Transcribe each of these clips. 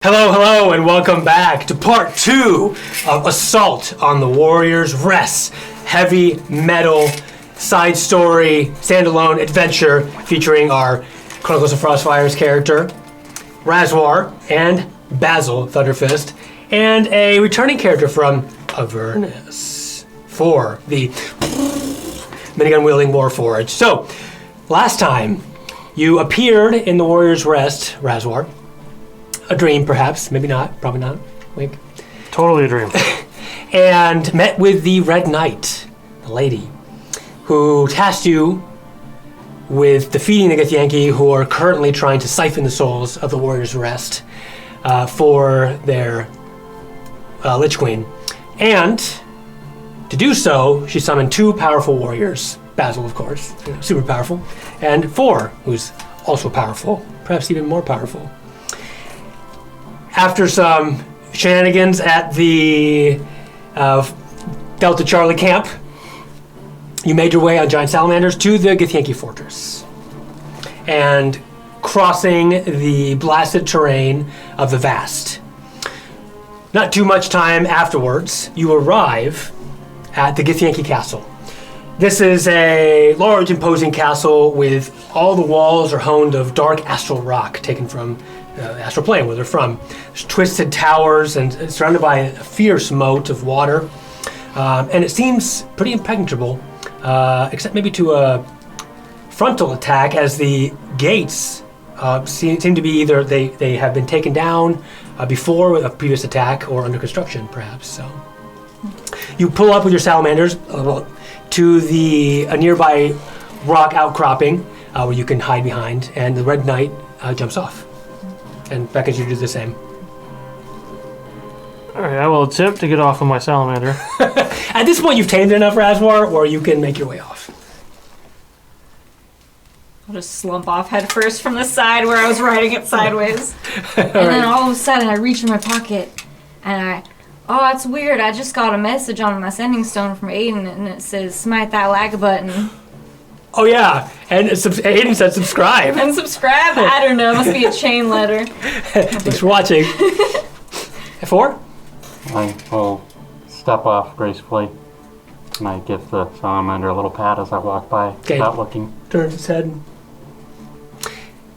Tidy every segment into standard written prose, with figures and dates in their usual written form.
Hello, and welcome back to part 2 of Assault on the Warrior's Rest, heavy metal side story standalone adventure featuring our Chronicles of Frostfire's character, Raswar, and Basil Thunderfist, and a returning character from Avernus for the minigun-wielding Warforged. So, last time you appeared in the Warrior's Rest, Raswar. A dream, perhaps. Maybe not. Probably not. Wink. Totally a dream. And met with the Red Knight, the lady, who tasked you with defeating the Githyanki, who are currently trying to siphon the souls of the Warrior's Rest for their Lich Queen. And to do so, she summoned 2 powerful warriors. Basil, of course, super powerful, and 4, who's also powerful, perhaps even more powerful. After some shenanigans at the Delta Charlie camp, you made your way on giant salamanders to the Githyanki fortress. And crossing the blasted terrain of the Vast. Not too much time afterwards, you arrive at the Githyanki castle. This is a large, imposing castle with all the walls are honed of dark astral rock taken from astral plane, where they're from. There's twisted towers and it's surrounded by a fierce moat of water. And it seems pretty impenetrable, except maybe to a frontal attack, as the gates seem to be either they have been taken down before a previous attack or under construction, perhaps. So you pull up with your salamanders to a nearby rock outcropping where you can hide behind, and the Red Knight jumps off and beckons you to do the same. Alright, I will attempt to get off of my salamander. At this point, you've tamed enough, Raswar, or you can make your way off. I'll just slump off head first from the side where I was riding it sideways. And then all of a sudden I reach in my pocket and that's weird. I just got a message on my sending stone from Aiden and it says smite that like button. Oh yeah, and Aiden said subscribe. And subscribe? I don't know. Must be a chain letter. Thanks for watching. 4? I will step off gracefully, and I give the salamander a little pat as I walk by, without looking. Turns its head.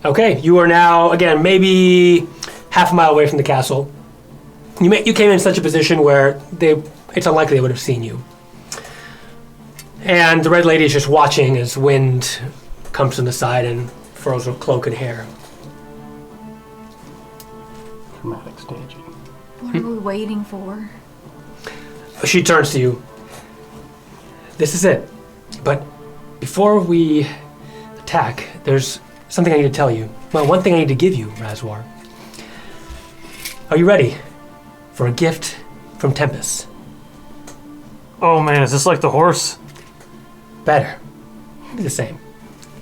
Okay, you are now, again, maybe half a mile away from the castle. You came in such a position where it's unlikely they would have seen you. And the Red Lady is just watching as wind comes from the side and furls her cloak and hair. Dramatic staging. What are we waiting for? She turns to you. This is it. But before we attack, there's something I need to tell you. Well, one thing I need to give you, Raswar. Are you ready for a gift from Tempus? Oh man, is this like the horse? Better. Be the same.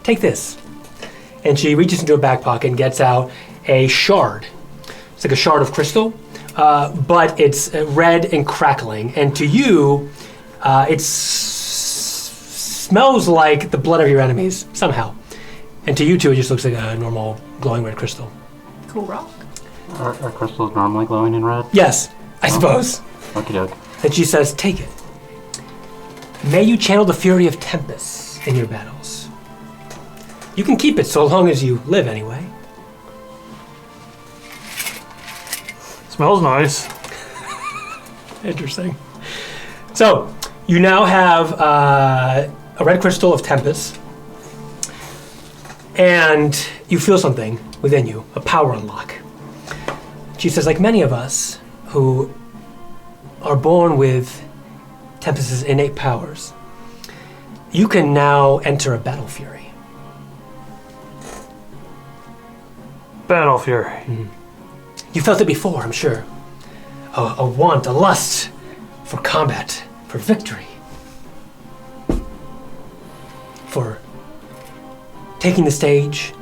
Take this. And she reaches into her back pocket and gets out a shard. It's like a shard of crystal, but it's red and crackling. And to you, it smells like the blood of your enemies, somehow. And to you two, it just looks like a normal glowing red crystal. Cool rock. Are crystals normally glowing in red? Yes, I suppose. Okie doke. And she says, take it. May you channel the fury of Tempus in your battles. You can keep it so long as you live, anyway. Smells nice. Interesting. So, you now have a red crystal of Tempus, and you feel something within you, a power unlock. She says, like many of us who are born with Tempus's innate powers, you can now enter a battle fury. Battle fury. Mm-hmm. You felt it before, I'm sure. A want, a lust for combat, for victory. For taking the stage,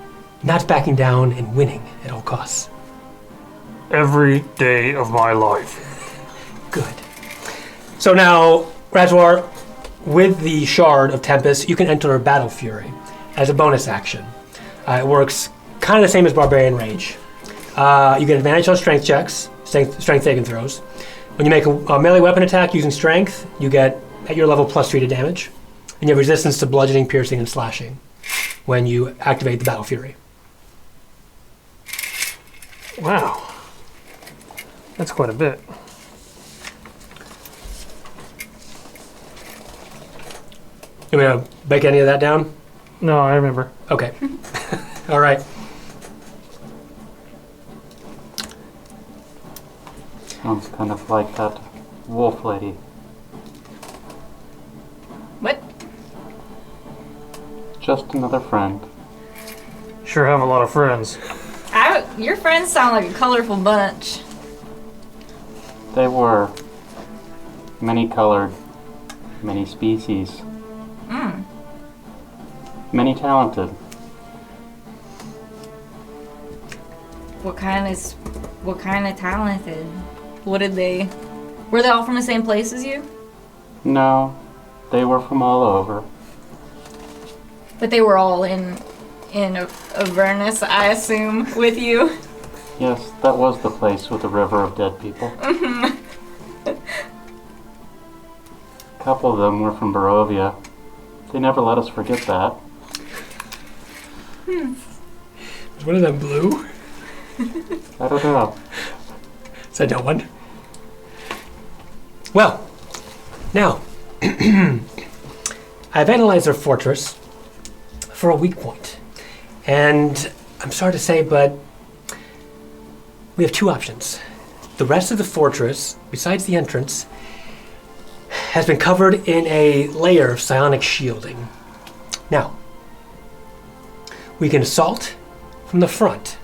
not backing down, and winning at all costs. Every day of my life. Good. So now, Raswar, with the Shard of Tempus, you can enter a Battle Fury as a bonus action. It works kind of the same as Barbarian Rage. You get advantage on strength checks, strength saving throws. When you make a melee weapon attack using strength, you get, at your level, +3 to damage. And you have resistance to bludgeoning, piercing, and slashing when you activate the Battle Fury. Wow. That's quite a bit. You want to break any of that down? No, I remember. Okay. All right. Sounds kind of like that wolf lady. What? Just another friend. Sure have a lot of friends. Your friends sound like a colorful bunch. They were many-colored, many species. Many talented. What kind of talented? What did they? Were they all from the same place as you? No, they were from all over. But they were all in Avernus, I assume, with you. Yes, that was the place with the river of dead people. A couple of them were from Barovia. They never let us forget that. Is one of them blue? I don't know. Said no one. Well, now, I've analyzed their fortress for a weak point. And I'm sorry to say, but we have two options. The rest of the fortress, besides the entrance, has been covered in a layer of psionic shielding. Now, we can assault from the front,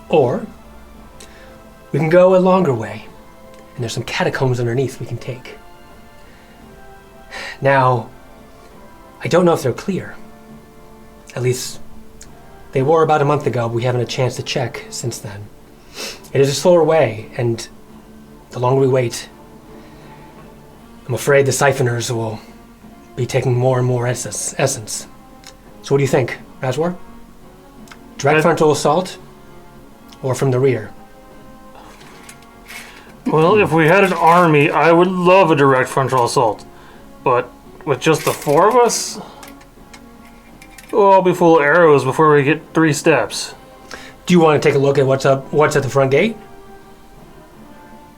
or we can go a longer way, and there's some catacombs underneath we can take. Now, I don't know if they're clear. At least, they were about a month ago, but we haven't had a chance to check since then. It is a slower way, and the longer we wait, I'm afraid the siphoners will be taking more and more essence. So what do you think, Raswar? Direct frontal assault, or from the rear? Well, if we had an army, I would love a direct frontal assault. But with just the four of us, I'll be full of arrows before we get 3 steps. Do you want to take a look at what's at the front gate?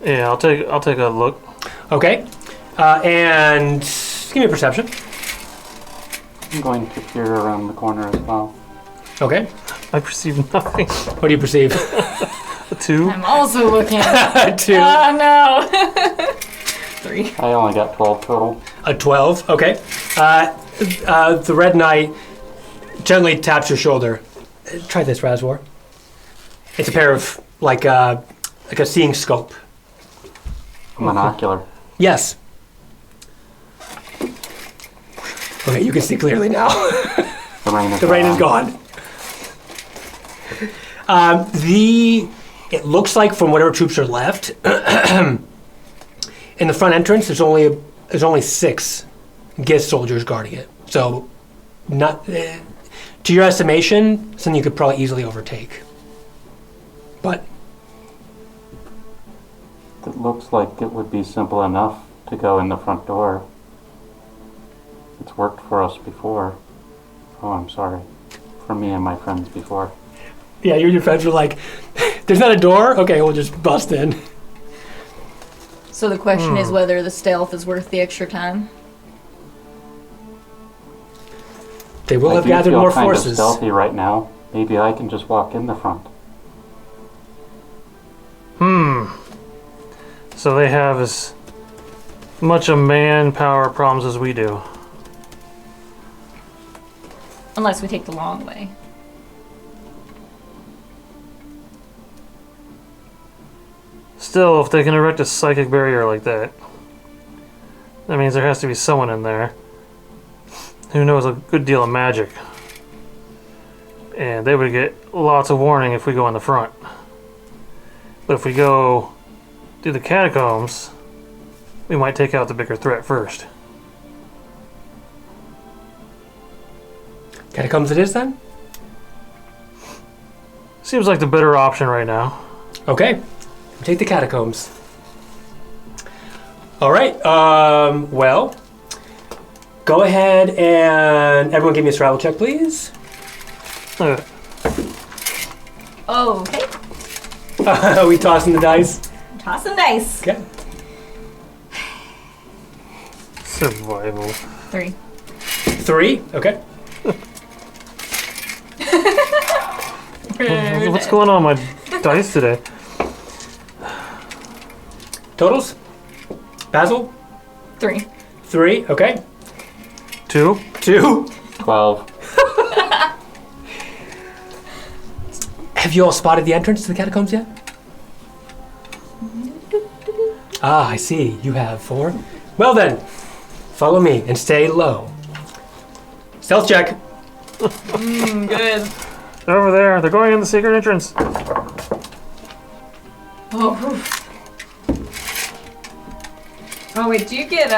Yeah, I'll take a look. Okay. And give me a perception. I'm going to peer around the corner as well. Okay. I perceive nothing. What do you perceive? A 2. I'm also looking. 2. Oh no. 3. I only got 12 total. A 12. Okay. The Red Knight gently taps your shoulder. Try this, Raswar. It's a pair of like a seeing scope. A monocular. Yes. Okay, you can see clearly now. The rain is gone. It looks like from whatever troops are left, in the front entrance, there's only 6 Gith soldiers guarding it. So, not to your estimation, something you could probably easily overtake. But It looks like it would be simple enough to go in the front door. It's worked for us before. Oh, I'm sorry. For me and my friends before. yeah, you and your friends were like, "There's not a door. Okay, we'll just bust in." So the question is whether the stealth is worth the extra time. They will have I do gathered feel more kind forces. of stealthy right now. Maybe I can just walk in the front. So they have as much of manpower problems as we do. Unless we take the long way. Still, if they can erect a psychic barrier like that, that means there has to be someone in there who knows a good deal of magic. And they would get lots of warning if we go in the front. But if we go through the catacombs, we might take out the bigger threat first. Catacombs it is then? Seems like the better option right now. Okay. Take the catacombs. All right. Well, go ahead and everyone give me a survival check, please. Okay. Oh, okay. Are we tossing the dice? Tossing dice. Okay. Survival. 3. 3. Okay. What's going on with my dice today? Totals? Basil? 3. 3. Okay. 2. 2. 12. Have you all spotted the entrance to the catacombs yet? Ah, I see. You have 4. Well then, follow me and stay low. Stealth check. Good. They're over there. They're going in the secret entrance. Oh. Oh wait, do you get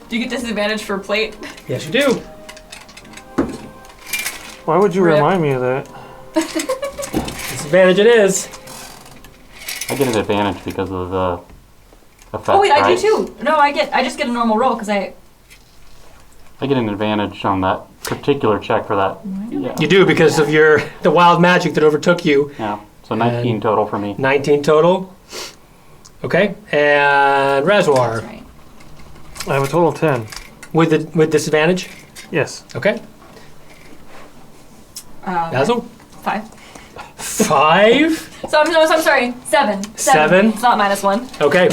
disadvantage for plate? Yes, you do. Why would you Rip. remind me of that? Disadvantage it is. I get an advantage because of the effect. Oh wait, I right? do too. No, I just get a normal roll because I get an advantage on that particular check for that. Yeah. You do because of the wild magic that overtook you. Yeah. So 19 And- total for me. 19 total. Okay, and Raswar That's right. I have a total of 10. with disadvantage. Yes. Okay, Basil 5. 5. So I'm sorry. 7. 7. It's not -1. Okay.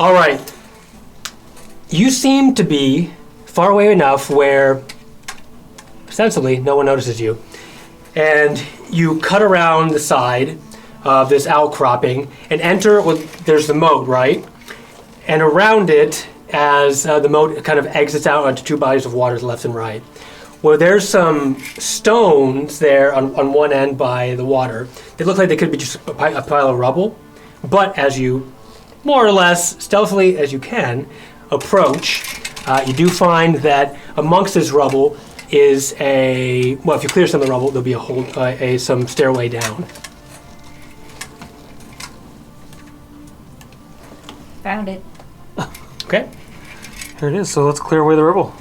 All right. You seem to be far away enough where ostensibly no one notices you, and you cut around the side of this outcropping and enter. Well, there's the moat, right? And around it, as the moat kind of exits out onto 2 bodies of water left and right, where there's some stones there on one end by the water. They look like they could be just a pile of rubble. But as you, more or less stealthily as you can, approach, you do find that amongst this rubble is if you clear some of the rubble, there'll be some stairway down. Found it. Okay? Here it is. So let's clear away the rubble.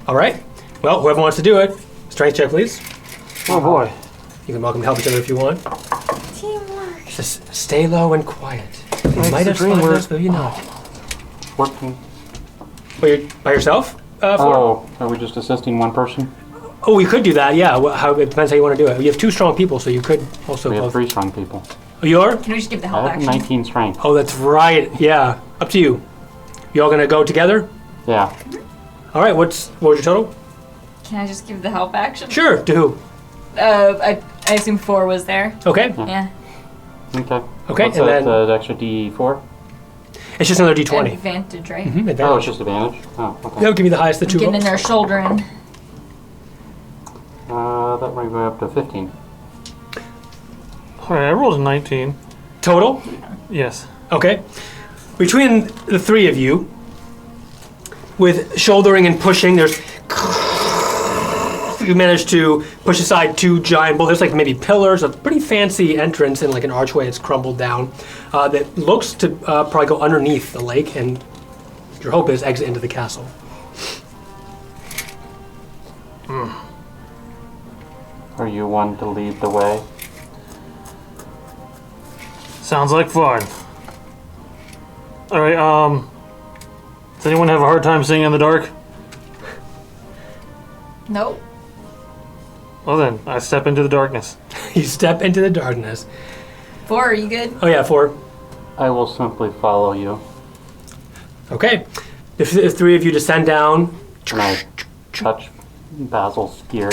All right. Well, whoever wants to do it, strength check, please. Oh boy. You can welcome to help each other if you want. Teamwork. Just stay low and quiet. You That's might the have dream spotted word. us, maybe not. Working. Well, you're by yourself? Oh, are we just assisting one person? Oh, we could do that, yeah. It depends how you want to do it. You have 2 strong people, so you could also We have both. 3 strong people. Oh, you are? Can we just give the I help have action? 19 strength. Oh, that's right. Yeah. Up to you. You all gonna go together? Yeah. All right. What was your total? Can I just give the help action? Sure. To who? I assume 4 was there. Okay. Yeah. Okay. Okay, What's and that, then- extra D4? It's just another D20. Advantage, right? Mhm, Oh, advantage. it's just advantage? Oh, okay. They'll give you the highest of the 2 Getting in rolls. there shouldering. That might go up to 15. Alright, I rolled a 19. Total. Yes. Okay. Between the 3 of you, with shouldering and pushing, you managed to push aside 2 giant boulders, like maybe pillars, a pretty fancy entrance in like an archway that's crumbled down that looks to probably go underneath the lake, and your hope is exit into the castle. Are you one to lead the way? Sounds like fun. Alright, does anyone have a hard time seeing in the dark? Nope. Well then, I step into the darkness. You step into the darkness. 4, are you good? Oh yeah, 4. I will simply follow you. Okay. The 3 of you descend down. And I touch Basil's gear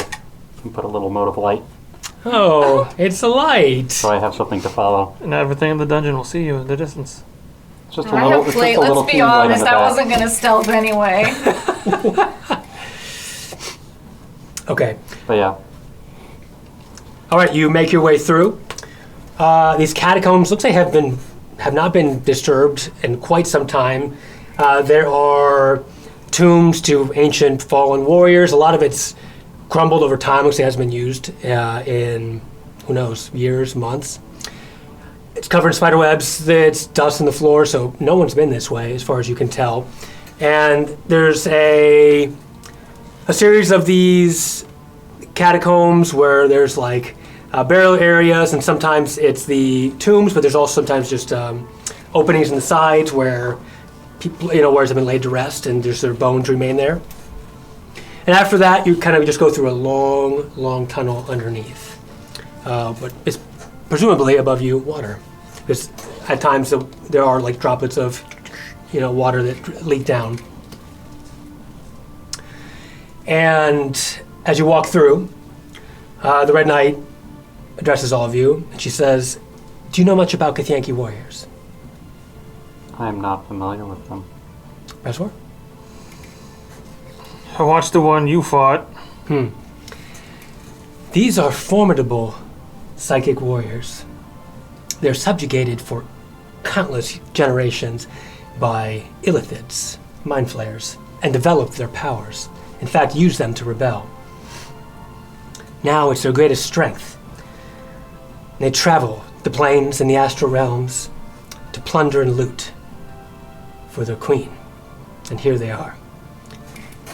and put a little mote of light Oh, it's a light. so I have something to follow. And everything in the dungeon will see you in the distance. It's just a I little, have it's plate. just a little Let's be teeny light on honest, the that back. wasn't gonna stealth anyway. Okay. But yeah, All right, you make your way through. These catacombs looks like have not been disturbed in quite some time. There are tombs to ancient fallen warriors. A lot of it's crumbled over time. Looks like it hasn't been used in, who knows, years, months. It's covered in spider webs. It's dust on the floor, so no one's been this way as far as you can tell. And there's a series of these catacombs where there's like burial areas, and sometimes it's the tombs, but there's also sometimes just openings in the sides where people, warriors have been laid to rest, and there's their bones remain there. And after that, you kind of just go through a long, long tunnel underneath. But it's presumably above you water. Because at times there are like droplets of, water that leak down. And as you walk through, the Red Knight addresses all of you, and she says, "Do you know much about Githyanki warriors?" I am not familiar with them. Raswar? I watched the one you fought. These are formidable psychic warriors. They're subjugated for countless generations by illithids, mind flayers, and developed their powers. In fact, used them to rebel. Now it's their greatest strength. They travel the planes and the astral realms to plunder and loot for their queen. And here they are.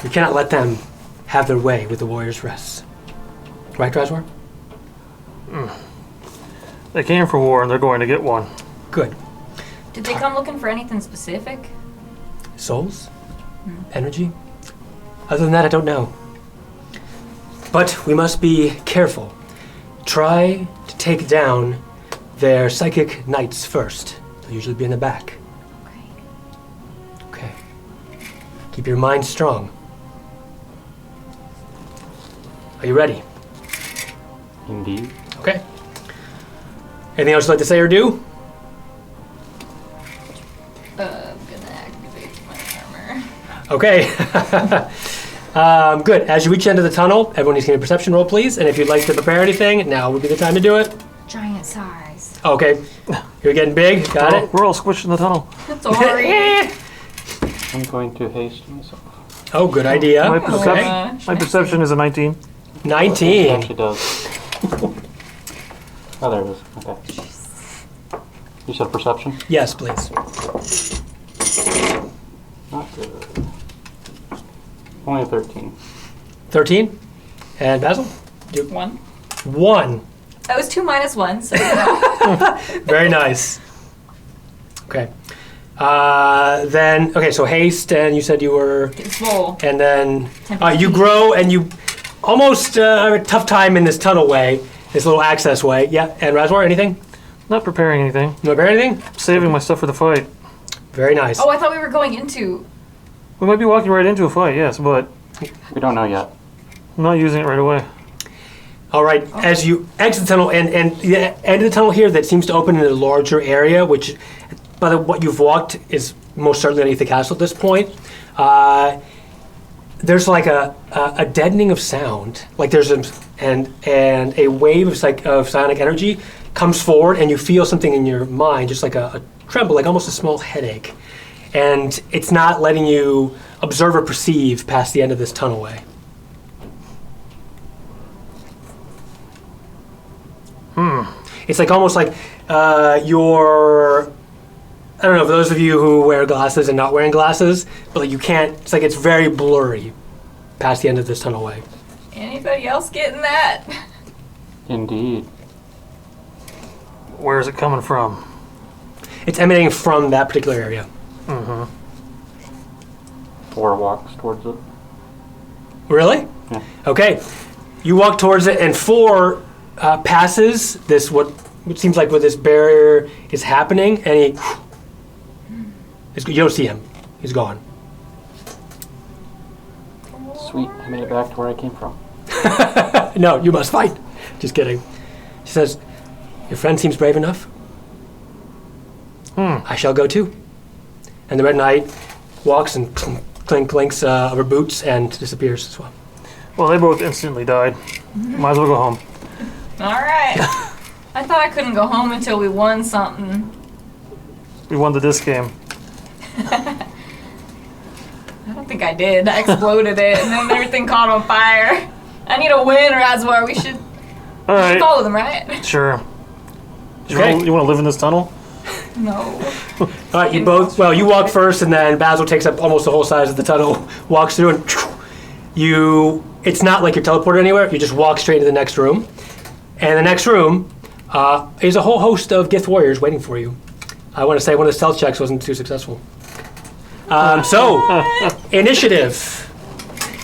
We cannot let them have their way with the warrior's rest. Right, Raswar? They came for war and they're going to get one. Good. Did they come looking for anything specific? Souls? Energy? Other than that, I don't know. But we must be careful. Try to take down their psychic knights first. They'll usually be in the back. Okay. Keep your mind strong. Are you ready? Indeed. Okay. Anything else you'd like to say or do? I'm gonna activate my armor. Okay. Good. As you reach the end of the tunnel, everyone needs to give me a perception roll, please. And if you'd like to prepare anything, now would be the time to do it. Giant size. Okay. You're getting big. Got it? We're all squished in the tunnel. Sorry. I'm going to haste myself. Oh, good idea. My perception is a 19. It 19. actually does. Oh, there it is. Okay. You said perception? Yes, please. Not good. Only a 13. 13. And Basil? 1. 1. That was 2 minus 1, so Very nice. Okay. So haste, and you said you were... Swole. And then you grow, and you almost have a tough time in this tunnel way, this little access way. Yeah, and Raswar, anything? Not preparing anything. You prepare anything? Saving my stuff for the fight. Very nice. Oh, I thought we were going into... We might be walking right into a fight, yes, but We don't know yet. I'm not using it right away. All right, as you exit the tunnel, and the end of the tunnel here that seems to open in a larger area, which, by what you've walked, is most certainly underneath the castle at this point, there's like a deadening of sound. Like there's a wave of sonic energy comes forward, and you feel something in your mind, just like a tremble, like almost a small headache. And it's not letting you observe or perceive past the end of this tunnelway. It's like almost like you're... I don't know, for those of you who wear glasses and not wearing glasses, but like you can't... It's like it's very blurry past the end of this tunnelway. Anybody else getting that? Indeed. Where is it coming from? It's emanating from that particular area. 4 walks towards it. Really? Yeah. Okay. You walk towards it, and 4 passes this what seems like where this barrier is happening, and you don't see him. He's gone. Sweet. I made it back to where I came from. No, you must fight. Just kidding. She says, "Your friend seems brave enough. I shall go too." And the Red Knight walks and clinks of her boots and disappears as well. Well, they both instantly died. Might as well go home. Alright. I thought I couldn't go home until we won something. We won the disc game. I don't think I did. I exploded it and then everything caught on fire. I need a win, Raswar. We should All right. follow them, right? Sure. Okay. You want to live in this tunnel? No. All right, you both. Well, you walk first, and then Basil takes up almost the whole size of the tunnel, walks through, and you. It's not like you're teleported anywhere. You just walk straight into the next room, and the next room is a whole host of Gith warriors waiting for you. I want to say one of the stealth checks wasn't too successful. So, initiative.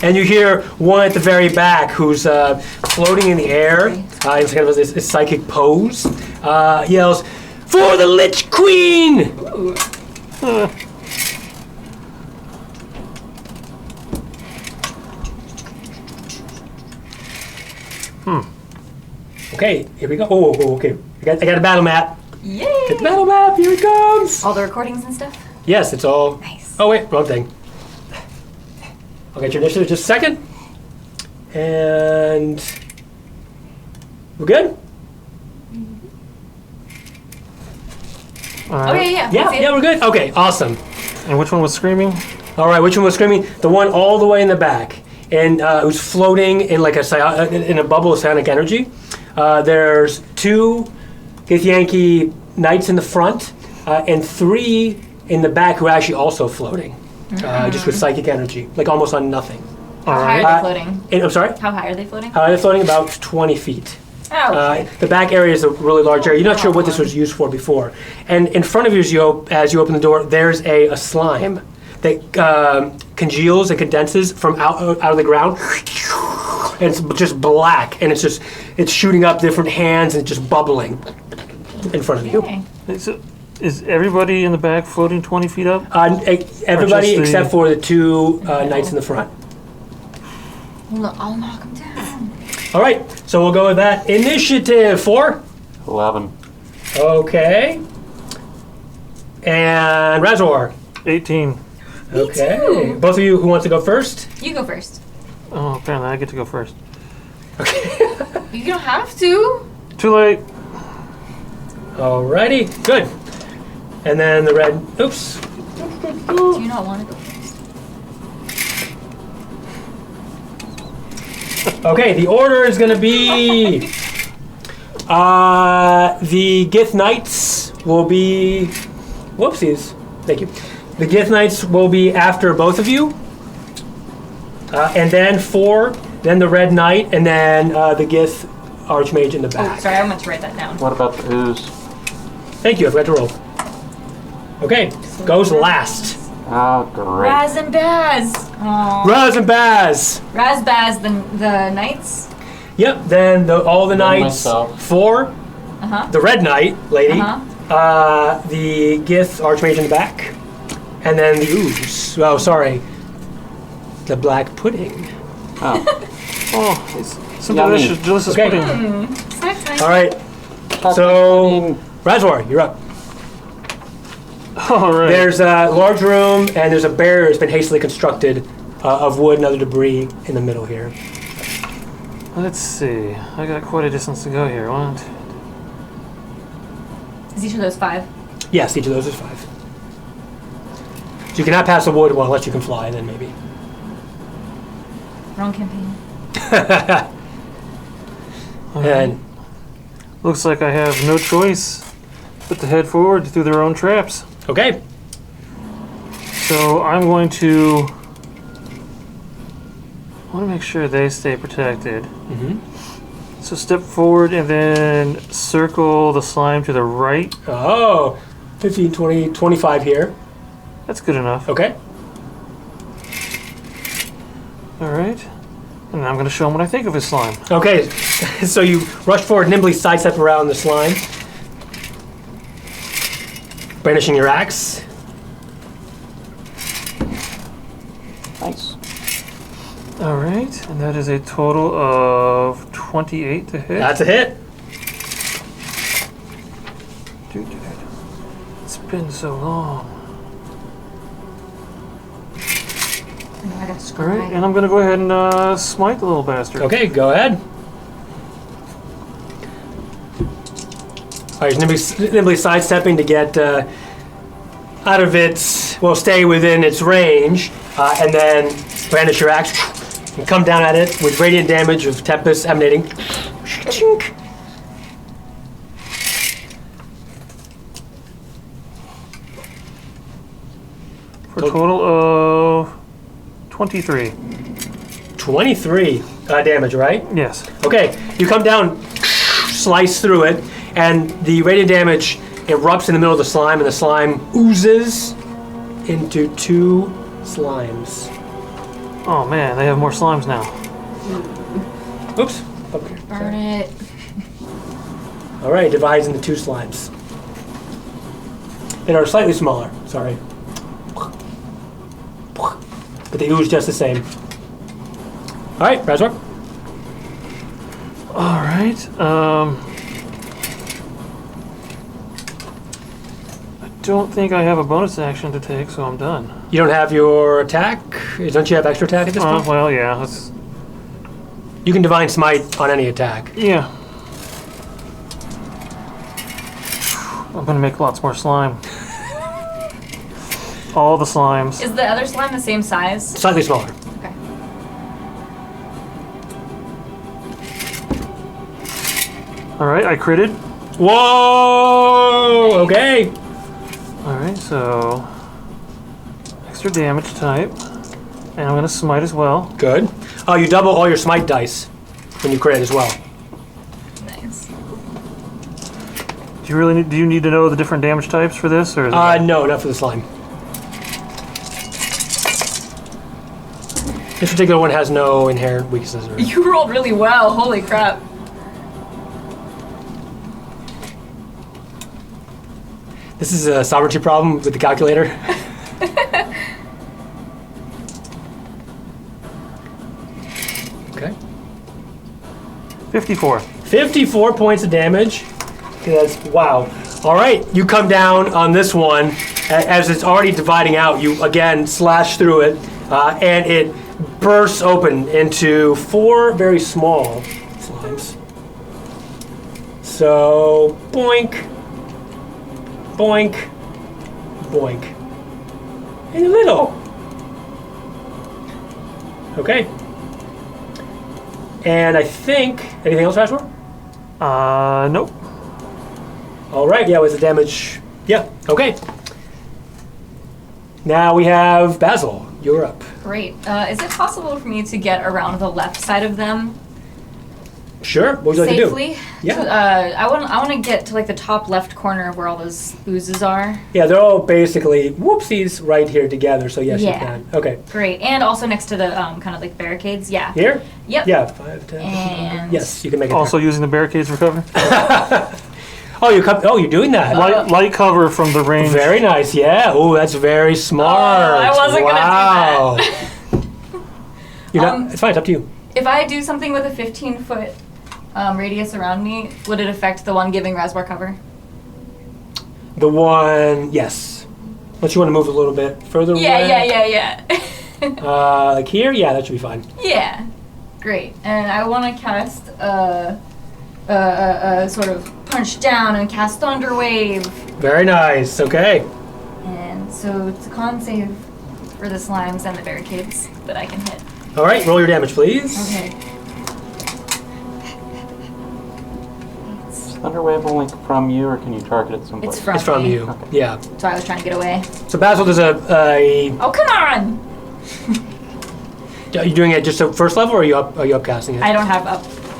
And you hear one at the very back who's floating in the air. It's kind of this psychic pose. Yells, "For the Lich Queen!" Okay, here we go. Oh, okay. I got a battle map. Yay! Get the battle map. Here it comes. All the recordings and stuff? Yes, it's all. Nice. Oh wait, wrong thing. I'll get your initiative just a second. And we're good? All right. Okay, yeah. Yeah, we're good. Okay, awesome. And which one was screaming? All right, which one was screaming? The one all the way in the back. And it was floating in like in a bubble of psionic energy. There's 2 Githyanki knights in the front, and 3 in the back who are actually also floating. Just with psychic energy, like almost on nothing. How All high right. are they floating? And, I'm sorry? How high are they floating? They're floating about 20 feet. Oh, okay. The back area is a really large area. You're not sure what this was used for before. And in front of you, as you open the door, there's a slime that congeals and condenses from out of the ground. And it's just black, and it's shooting up different hands and just bubbling in front of you. Okay. Is everybody in the back floating 20 feet up? Everybody the- except for the 2 knights in the front. I'll knock him down. All right, so we'll go with that. Initiative 4. 11. Okay. And Raswar. 18. Okay. too. Both of you who wants to go first? You go first. Oh, apparently I get to go first. You don't have to. Too late. Alrighty, good. And then the red, oops. Do you not want to go first? Okay, the order is going to be the Gith Knights will be, whoopsies, thank you. The Gith Knights will be after both of you. And then 4, then the Red Knight, and then the Gith Archmage in the Oh, back. sorry, I meant to write that down. What about the ooze? Thank you, I forgot to roll. Okay, goes last. Oh, great. Raz and Baz. Aww. Raz and Baz. Raz, Baz, the knights. Yep, then all the Then knights. myself. 4, Uh-huh. the Red Knight lady, Uh-huh. the Gith Archmage in the back, and then the Ooze. Oh, sorry. The Black Pudding. Oh. Oh, it's some Yummy. delicious Okay. pudding. Snack time. All right, so Raswar, you're up. All right. There's a large room, and there's a barrier that's been hastily constructed of wood and other debris in the middle here. Let's see. I got quite a distance to go here. 1, 2. Is each of those 5? Yes, each of those is 5. So you cannot pass the wood, well, unless you can fly, then maybe. Wrong campaign. And Looks like I have no choice but to head forward through their own traps. okay, So I'm going to. I want to make sure they stay protected. So step forward and then circle the slime to the right. oh, 15, 20, 25 here. That's good enough. Okay, All right. And I'm going to show them what I think of his slime. okay. So you rush forward, nimbly sidestep around the slime, brandishing your axe. Nice. All right. And that is a total of 28 to hit. That's a hit. Dude, it's been so long. I got All screwed. right. And I'm going to go ahead and smite the little bastard. Okay, go ahead. All right, nimbly sidestepping to get out of its, well, stay within its range, and then brandish your axe You come down at it with radiant damage of Tempus emanating. For a total of 23. 23 damage, right? Yes. Okay, you come down, slice through it, and the radiant damage erupts in the middle of the slime, and the slime oozes into 2 slimes. Oh man, they have more slimes now. Oops. Okay. Burn it. All right, divides into 2 slimes. They are slightly smaller. Sorry. But they ooze just the same. All right, Raswar. All right. I don't think I have a bonus action to take, so I'm done. You don't have your attack? Don't you have extra attack at this point? Well, yeah. That's, You can Divine Smite on any attack. yeah. I'm gonna make lots more slime. All the slimes. Is the other slime the same size? Slightly smaller. Okay. All right, I critted. Whoa! Okay. All right, so extra damage type, and I'm gonna smite as well. Good. Oh, you double all your smite dice when you crit as well. Nice. Do you really need? Do you need to know the different damage types for this, or is it No, not for the slime. This particular one has no inherent weaknesses. Or You rolled really well. Holy crap. This is a sovereignty problem with the calculator. Okay. 54? 54 points of damage. Okay, that's wow. All right, you come down on this one as it's already dividing out. You again slash through it, and it bursts open into 4 very small slimes. So boink, boink, boink, and a little. Okay. And I think anything else, Raswar? Nope. All right, yeah, was the damage? Yeah, okay. Now we have Basil. You're up. Great. Is it possible for me to get around the left side of them Sure. What would you like to do? safely? Yeah. I want to get to like the top left corner of where all those oozes are. Yeah, they're all basically whoopsies right here together. So yes, Yeah. you can. Okay. Great. And also next to the kind of like barricades. Yeah. Here? Yep. Yeah. 5, 10. And- Yes, you can make it. Also using the barricades for cover. Oh, you're doing that. Light cover from the range. Very nice. Yeah. Oh, that's very smart. I wasn't gonna do wow. You're not. Um, It's fine. It's up to you. If I do something with a 15-foot radius around me, would it affect the one giving Raswar cover? The one. Yes. Unless you want to move a little bit further away. Yeah. Like here. Yeah, that should be fine. Yeah. Great. And I want to cast sort of punch down and cast Thunder Wave. Very nice. Okay. And so it's a con save for the slimes and the barricades that I can hit. All right. Roll your damage, please. Okay. Is Thunderwave only from you, or can you target it someplace? It's from It's from me. you. Okay. Yeah. So I was trying to get away. So Basil, there's a Oh, come on! are you doing it just at first level, or are you upcasting it? I don't have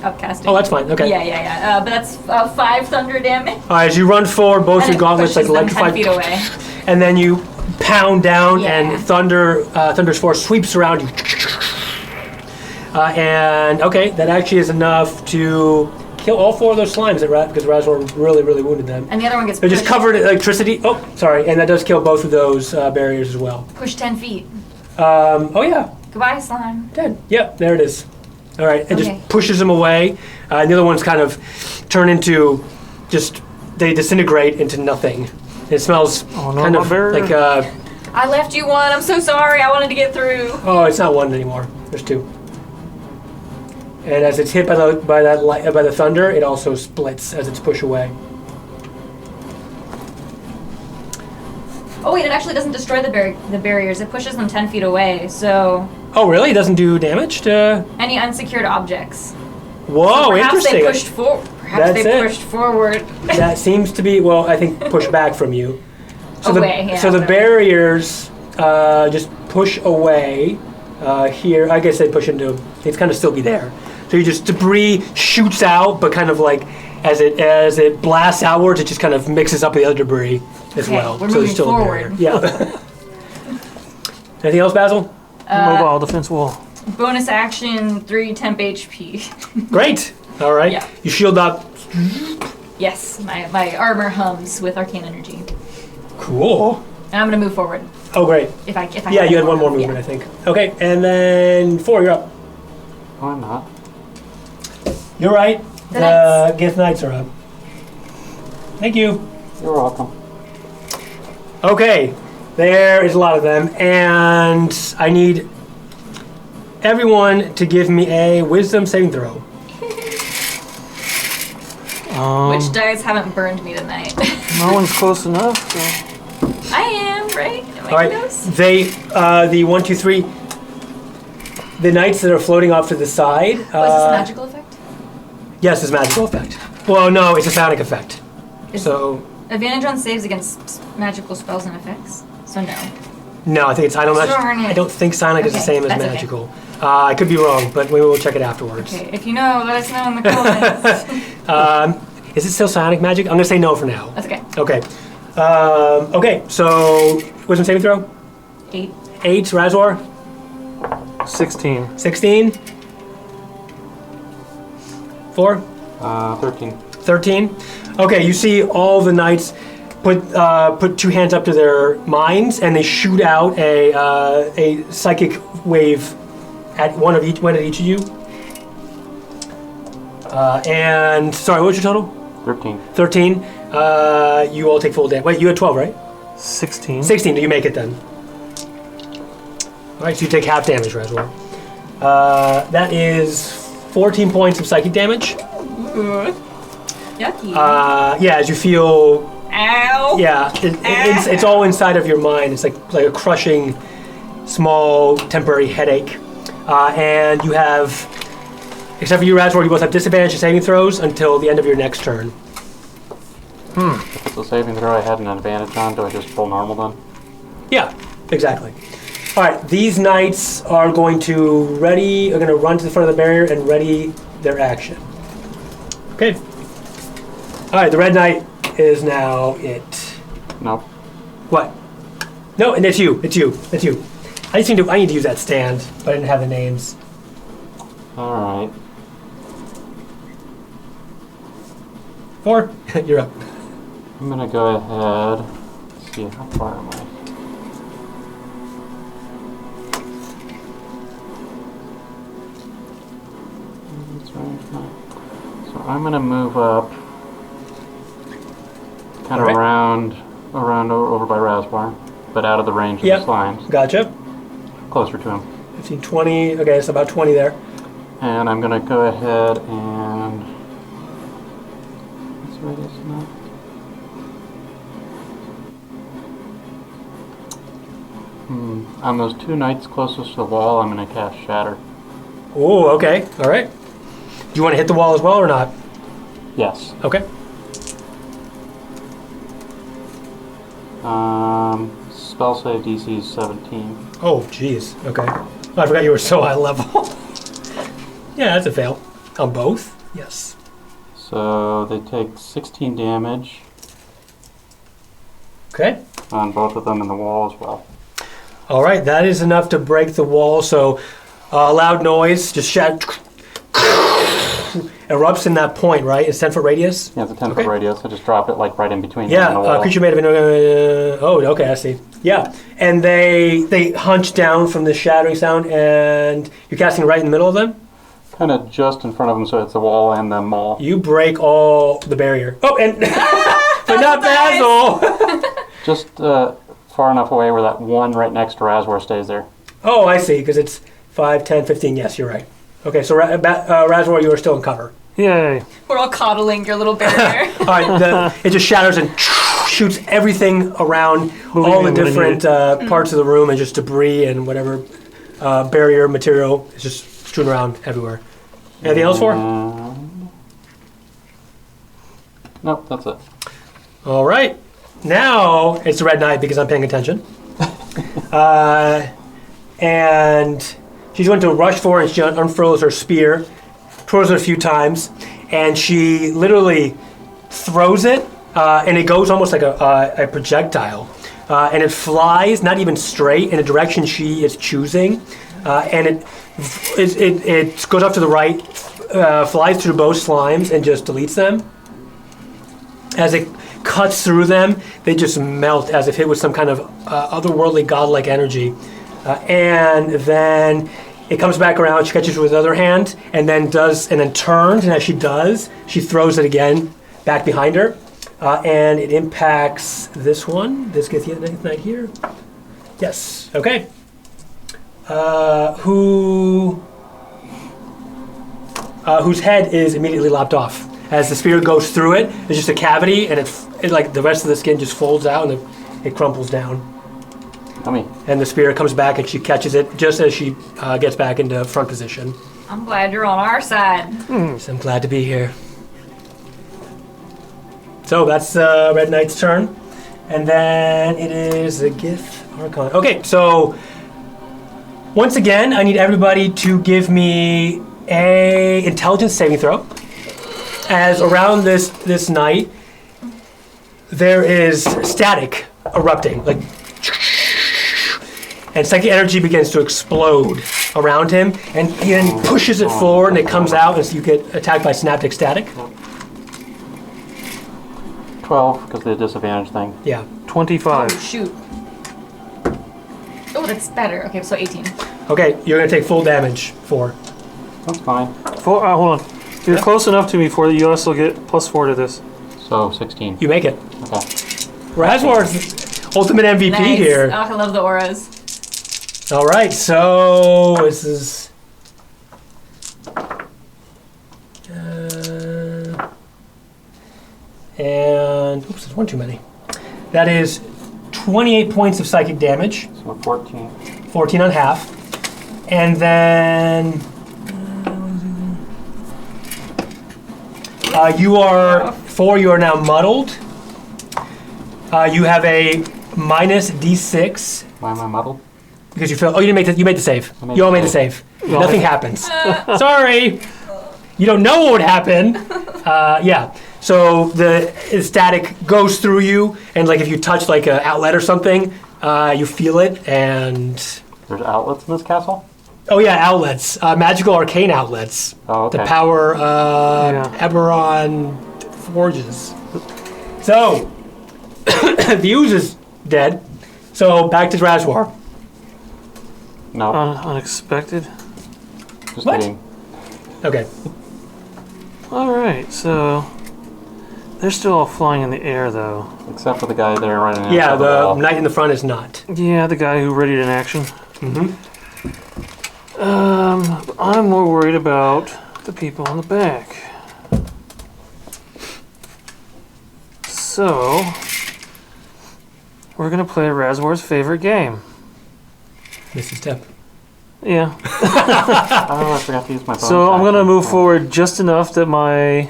upcasting. Oh, that's fine. Okay. Yeah. But that's 5 thunder damage. All right. As you run forward, both And your it gauntlets like pushes them 10 feet electrified, away. and then you pound down, Yeah. and Thunder's force sweeps around you. And okay, that actually is enough to kill all 4 of those slimes because Raswar really wounded them. And the other one gets They're just pushed, covered in electricity. Oh, sorry, and that does kill both of those barriers as well. pushed 10 feet. Oh yeah, Goodbye, slime. dead. Yep, there it is. All right, it Okay. just pushes them away. And the other ones kind of turn into they disintegrate into nothing. It smells Oh, no, kind my of bear. like I left you one. I'm so sorry. I wanted to get through. oh, it's not 1 anymore. There's 2. And as it's hit by the thunder, it also splits as it's pushed away. Oh wait, it actually doesn't destroy the barriers. It pushes them 10 feet away. So Oh, really? It doesn't do damage to... Any unsecured objects. Whoa, Perhaps interesting. they pushed forward. Perhaps That's they it. pushed forward. That seems to be, well, I think push back from you. Away, yeah, so the but- barriers just push away here. I guess they push into, it's kind of still be there. So you just, debris shoots out, but kind of like, as it blasts outwards, it just kind of mixes up with the other debris as Okay, well. we're so moving there's still forward. a barrier. Yeah. Anything else, Basil? Mobile defense wall. Bonus action, 3 temp HP. Great. All right. Yeah. You shield up. Yes, my armor hums with arcane energy. Cool. And I'm gonna move forward. Oh, great. If I Yeah, have you had one more movement, I think. Okay, and then 4, you're up. Oh, I'm not. You're right. The Knights. Gith Knights are up. Thank you. You're welcome. Okay, there is a lot of them, and I need everyone to give me a wisdom saving throw. Which dice haven't burned me tonight? No one's close enough. So. I am, right? Am I All right, close? they, the 1, 2, 3, the knights that are floating off to the side. Was this a magical effect? Yes, it's a magical effect. Well, no, it's a sonic effect. Is So, advantage on saves against magical spells and effects? So no. no, I think it's, Darn it. I don't think sonic is the Okay, same as that's okay. magical. I could be wrong, but we will check it afterwards. Okay, if you know, let us know in the comments. Is it still sonic magic? I'm gonna say no for now. That's okay. Okay. Okay, so wisdom saving throw? 8. 8, Raswar? 16. 16? 4? 13. 13? Okay, you see all the knights put 2 hands up to their minds, and they shoot out a psychic wave at one at each of you. And sorry, what was your total? 13. 13. You all take full damage. Wait, you had 12, right? 16. 16. Do you make it then? All right, so you take half damage, Raswar. That is 14 points of psychic damage. Yucky. Yeah, as you feel. Ow. Yeah, it's all inside of your mind. It's like a crushing, small, temporary headache. And you have, except for you, Raswar, you both have disadvantage to saving throws until the end of your next turn. If it's a saving throw I had an advantage on, do I just roll normal then? Yeah, exactly. All right, these knights are going to run to the front of the barrier and ready their action. Okay. All right, the red knight is now it. No. What? No, and it's you. It's you. It's you. I need to use that stand, but I didn't have the names. Alright. 4, you're up. I'm gonna go ahead. Let's see, how far am I? That's right. So I'm gonna move up, kind of Alright. around over by Raswar, but out of the range of Yep. the slimes, Gotcha. closer to him. 15, 20. Okay, so about 20 there. And I'm gonna go ahead and what's the radius now? On those 2 knights closest to the wall, I'm gonna cast Shatter. Oh, okay. All right. Do you want to hit the wall as well or not? Yes. Okay. Spell save DC is 17. Oh, jeez. Okay. Oh, I forgot you were so high level. Yeah, that's a fail. On both? Yes. So they take 16 damage Okay. on both of them in the wall as well. All right, that is enough to break the wall. So a loud noise, just erupts in that point, right? It's 10-foot radius? Yeah, it's a 10-foot Okay. radius. I just drop it like right in between Yeah, them and the wall. creature made of oh, okay, I see. Yeah, and they hunch down from the shattering sound, and you're casting right in the middle of them? Kind of just in front of them, so it's the wall and the mall. You break all the barrier. Oh, and but not Basil! Just far enough away where that one right next to Raswar stays there. Oh, I see, because it's 5, 10, 15. Yes, you're right. Okay, so Raswar, you are still in cover. Yay. We're all coddling your little barrier. All right, it just shatters and shoots everything around all the Moving different parts of the room and just debris and whatever barrier material is just strewn around everywhere. Anything else for? Nope, that's it. All right. Now it's the Red Knight because I'm paying attention. And she's going to rush forward and she unfurls her spear, twirls it a few times, and she literally throws it, and it goes almost like a projectile. And it flies, not even straight, in a direction she is choosing. And it goes up to the right, flies through both slimes, and just deletes them. As it cuts through them, they just melt as if hit with some kind of otherworldly, godlike energy. And then it comes back around, she catches it with the other hand, and then turns, and as she does, she throws it again back behind her. And it impacts this one. This gets the Knight here. Yes. Okay. Whose head is immediately lopped off. As the spear goes through it, there's just a cavity, and it like the rest of the skin just folds out, and it crumples down. Yummy. And the spear comes back, and she catches it just as she gets back into front position. I'm glad you're on our side. So I'm glad to be here. So that's Red Knight's turn. And then it is the Gith Archon. Okay, so once again, I need everybody to give me a intelligence saving throw. As around this night, there is static erupting, like, and psychic energy begins to explode around him, and he then pushes it forward, and it comes out, and so you get attacked by synaptic static. 12, because of the disadvantage thing. Yeah. 25. Oh, shoot. Oh, that's better. Okay, so 18. Okay, you're gonna take full damage. 4. That's fine. Hold on. You're close enough to me for that you also get +4 to this. So 16. You make it. Okay. Raswar's ultimate MVP Nice. here. Oh, I love the auras. All right, so this is. And oops, there's one too many. That is 28 points of psychic damage, So 14. 14 on half, and then you are now muddled. You have a minus D6 Why am I muddled? because you failed. Oh, you didn't make the. You made the save. I made You all the made the save. save. Nothing happens. Sorry. You don't know what would happen. Yeah. So the static goes through you, and like if you touch like an outlet or something, you feel it. And There's outlets in this castle? oh yeah, outlets, magical arcane outlets. Oh, okay. The power Yeah. Eberron forges. So the ooze is dead. So back to Raswar. No, Unexpected. just what? kidding. Okay. Alright, so they're still all flying in the air though. Except for the guy there running in. Yeah, front of the wall. knight in the front is not. Yeah, the guy who readied an action. Mm-hmm. I'm more worried about the people in the back. So, we're gonna play Raswar's favorite game. Mrs. Step. Yeah. Oh, I forgot to use my bonus So I'm gonna action. move forward just enough that my.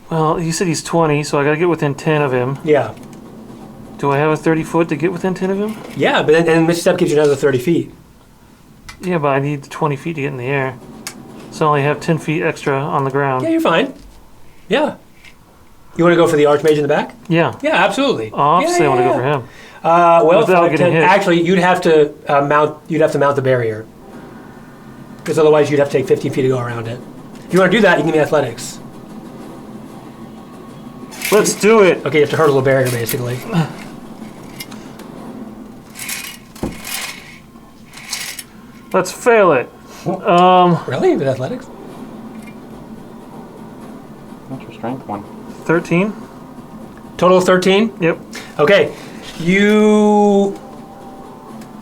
Well, he said he's 20, so I gotta get within 10 of him. Yeah. Do I have a 30 foot to get within 10 of him? Yeah, but then Mrs. Step gives you another 30 feet. Yeah, but I need 20 feet to get in the air. So I only have 10 feet extra on the ground. Yeah, you're fine. Yeah. You want to go for the Archmage in the back? Yeah. Yeah, absolutely. Obviously, I want to go for him. Well, Without getting hit. actually, you'd have to mount. You'd have to mount the barrier, because otherwise you'd have to take 15 feet to go around it. If you want to do that, you can give me athletics. Let's do it. Okay, you have to hurdle a barrier, basically. Let's fail it. Really? With athletics? What's your strength one? 13. Total of 13? Yep. Okay. You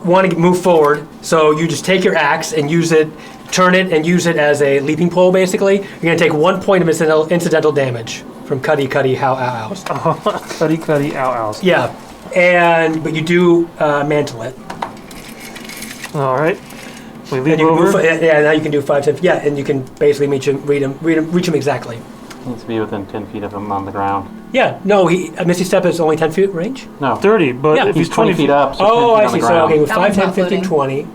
want to move forward, so you just take your axe and use it, turn it, and use it as a leaping pole, basically. You're going to take 1 point of incidental damage from cuddy, how, ows. Cuddy, ow, ows. Yeah, but you do mantle it. All right. We leave And you can over. move, now you can do 5, 10. Yeah, and you can basically reach him exactly. Needs to be within 10 feet of him on the ground. Yeah, no, Misty Step is only 10 feet range. No. 30, but Yeah. if he's 20 feet up. So 10 Oh, feet I on see. the So, ground. okay, with That 5, one's 10, not 15, floating. 20.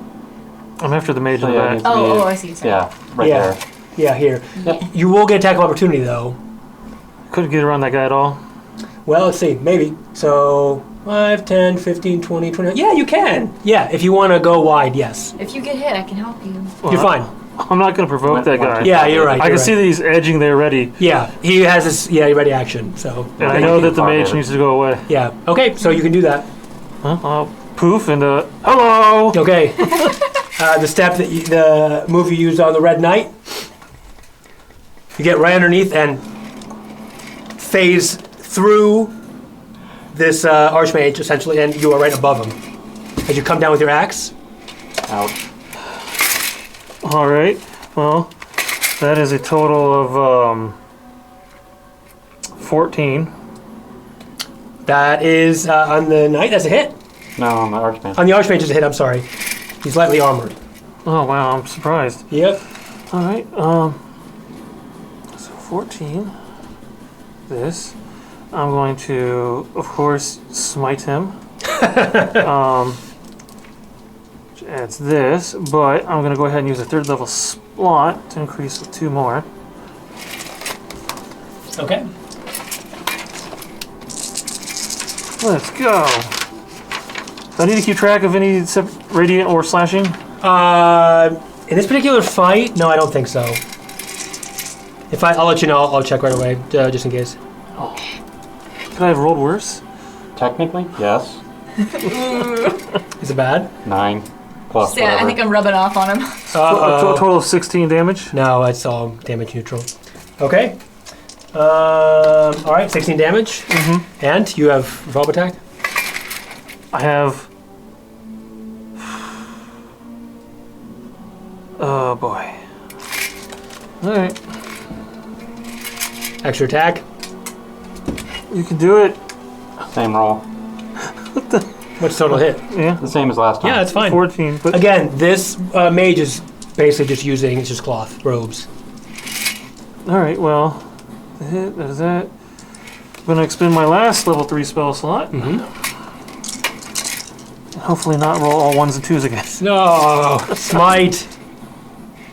I'm after the mage So in yeah, the it needs back. to be, Oh, I see. Sorry. Yeah, right Yeah. there. Yeah, here. Yep. You will get attack of opportunity, though. Couldn't get around that guy at all. Well, let's see. Maybe. So, 5, 10, 15, 20, 20. Yeah, you can. Yeah, if you want to go wide, yes. If you get hit, I can help you. Well, You're fine. I'm not going to provoke that guy. Yeah, you're right. I you're can see right. that he's edging there ready. Yeah, he has his ready action. So, And I Okay. know that the Far, mage David. needs to go away. yeah. Okay, so you can do that. Huh? Poof and hello! Okay. The move you used on the Red Knight, you get right underneath and phase through this Archmage, essentially, and you are right above him. As you come down with your axe, Ouch. All right. Well, that is a total of 14. that is on the Knight, that's a hit. No, on the Archmage. On the Archmage is a hit, I'm sorry. He's lightly armored. Oh wow, I'm surprised. Yep. All right. So 14. This. I'm going to, of course, smite him. Which adds this, but I'm going to go ahead and use a 3rd level slot to increase with 2 more. Okay. Let's go. Do I need to keep track of any radiant or slashing? In this particular fight, no, I don't think so. I'll let you know. I'll check right away, just in case. Could I have rolled worse? Technically, yes. Is it bad? 9 plus So, yeah, I whatever. think I'm rubbing off on him. A total of 16 damage. No, it's all damage neutral. Okay. All right, 16 damage. Mm-hmm. And you have revolve attack. I have. Oh boy. Alright. Extra attack. You can do it. Same roll. What's total hit? Yeah. The same as last time. Yeah, that's fine. 14. But Again, this mage is basically just using it's just cloth robes. alright, well. The hit, there's that. I'm gonna expend my last level 3 spell slot. Mm-hmm. Hopefully not roll all 1s and 2s again. No, smite.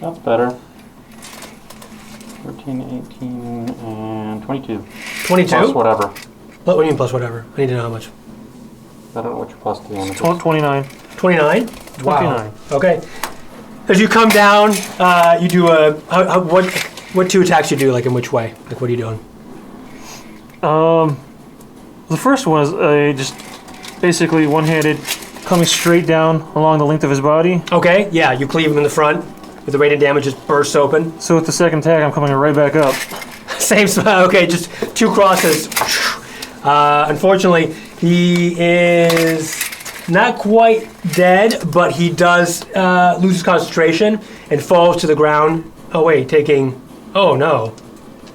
That's better. 13, 18, and 22. 22. Plus whatever. What do you mean plus whatever? I need to know how much. I don't know what your plus to the damage is. 29. 29. 29. Wow. Okay. As you come down, you do what 2 attacks you do? Like in which way? Like what are you doing? The first one is just basically one-handed, coming straight down along the length of his body. Okay. Yeah, you cleave him in the front. With the radiant damage just bursts open. So with the second attack, I'm coming right back up. Same spot. Okay, just 2 crosses. Unfortunately, he is not quite dead, but he does lose his concentration and falls to the ground. Oh wait, taking. Oh no.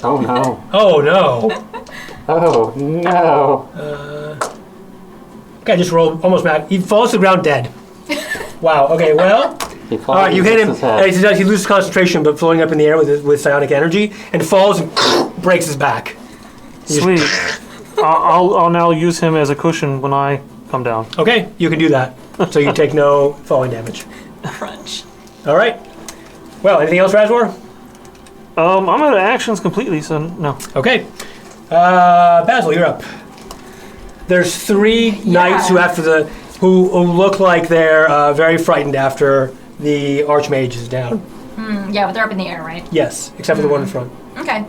Oh no. Oh no. Oh no. Okay, just rolled almost back. He falls to the ground dead. Wow. Okay. Well. He falls All right, you and hit hits him. his head. He loses concentration, but floating up in the air with psionic energy, and falls and breaks his back. Sweet. I'll now use him as a cushion when I come down. Okay, you can do that. So you take no falling damage. Crunch. All right. Well, anything else, Raswar? I'm out of actions completely, so no. Okay. Basil, you're up. There's 3 knights who look like they're very frightened after the Archmage is down. Yeah, but they're up in the air, right? Yes, except for the one in front. Okay.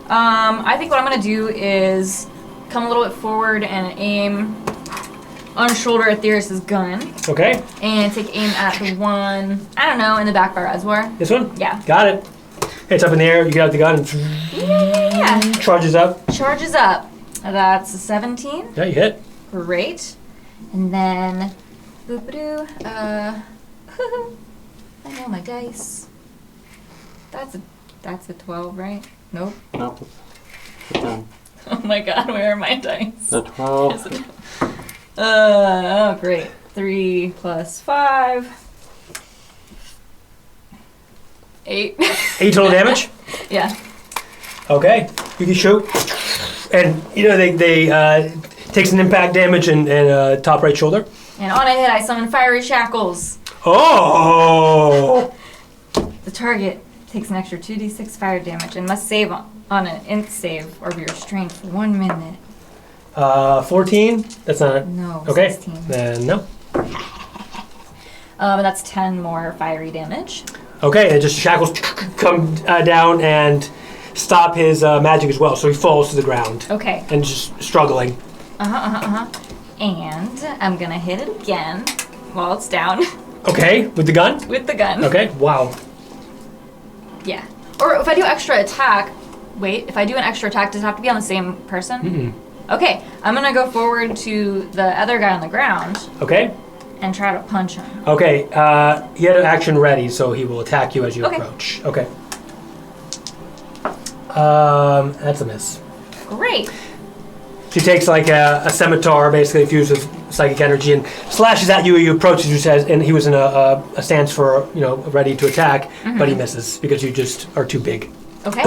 I think what I'm gonna do is come a little bit forward and aim on shoulder Aetherius' gun, Okay, and take aim at the one, I don't know, in the back by Raswar. this one? Yeah. Got it. It's up in the air, you get out the gun, and Yeah. charges up. Charges up. That's a 17. Yeah, you hit. Great. And then, boop-a-doo, I know my dice. That's a 12, right? Nope. Nope. It's a 10. Oh my god, where are my dice? The 12. Oh great. 3 plus 5. 8. 8 total damage. Yeah. Okay, you can shoot, and they takes an impact damage and top right shoulder. And on a hit, I summon Fiery Shackles. Oh! The target takes an extra 2d6 fire damage and must save on an int save or be restrained for 1 minute. 14. That's not No. okay. 16. Then no. That's 10 more fiery damage. Okay, and just shackles come down and stop his magic as well, so he falls to the ground Okay. and just struggling. And I'm gonna hit it again while it's down Okay, with the gun. with the gun. Okay, wow. Yeah. Or if I do extra attack, if I do an extra attack, does it have to be on the same person? Mm-mm. Okay, I'm gonna go forward to the other guy on the ground Okay. and try to punch him. Okay. He had an action ready, so he will attack you as you Okay. approach. Okay. That's a miss. Great. She takes like a scimitar, basically fused with psychic energy, and slashes at you. You approach, as you said, and he was in a stance for ready to attack, but he misses because you just are too big. Okay.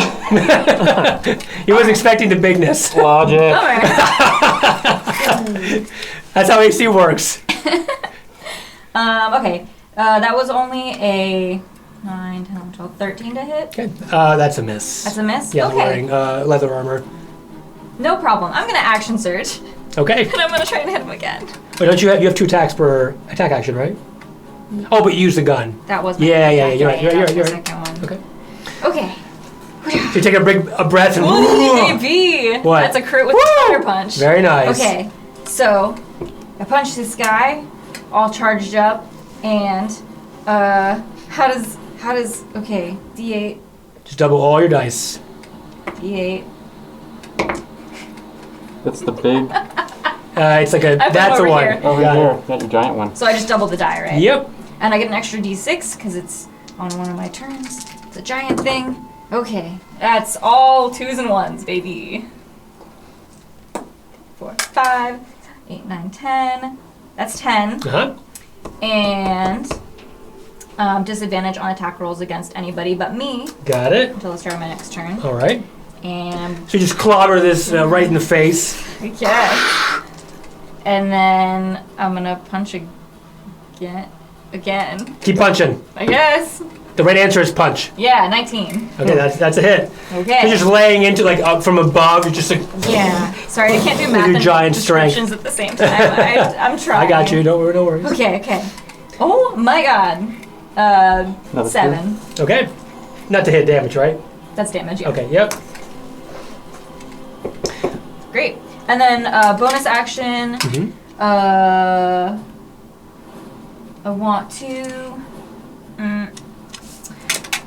He wasn't expecting the bigness. Logic. Alright. That's how AC works. Okay. That was only a 9, 10, 11, 12, 13 to hit. Okay. That's a miss. That's a miss? Yeah, Okay. wearing leather armor. No problem. I'm gonna action surge. Okay. And I'm gonna try and hit him again. Wait, don't you have 2 attacks per attack action, right? Oh, but you use the gun. That was my Yeah, attack, you're right. that was You're the right. second one. Okay. Okay. So you take a breath and Ooh, baby! What? That's a crit with Woo! Thunder Punch. Very nice. Okay, so I punch this guy, all charged up, and how does okay, D8, Just double all your dice. D8. It's the big It's like a. I put That's a over one. here. Oh, over got here. it. Got your giant one. So I just doubled the die, right? Yep. And I get an extra D6 because it's on one of my turns. It's a giant thing. Okay, that's all 2s and 1s, baby. 4, 5, 8, 9, 10. That's 10. Uh-huh. And disadvantage on attack rolls against anybody but me Got it. until the start of my next turn. All right. And So you just clobber this right in the face. okay. And then I'm gonna punch again. Keep punching. I guess. The right answer is punch. Yeah, 19. Okay, that's a hit. Okay. You're just laying into like up from above. You're just like. Yeah. Sorry, I can't do math your and giant strength. descriptions at the same time. I'm trying. I got you. Don't worry. No worries. Okay. Oh my god. Another 7. Okay. Not to hit damage, right? That's damage, yeah. Okay. Yep. Great. And then bonus action. Mhm. I want to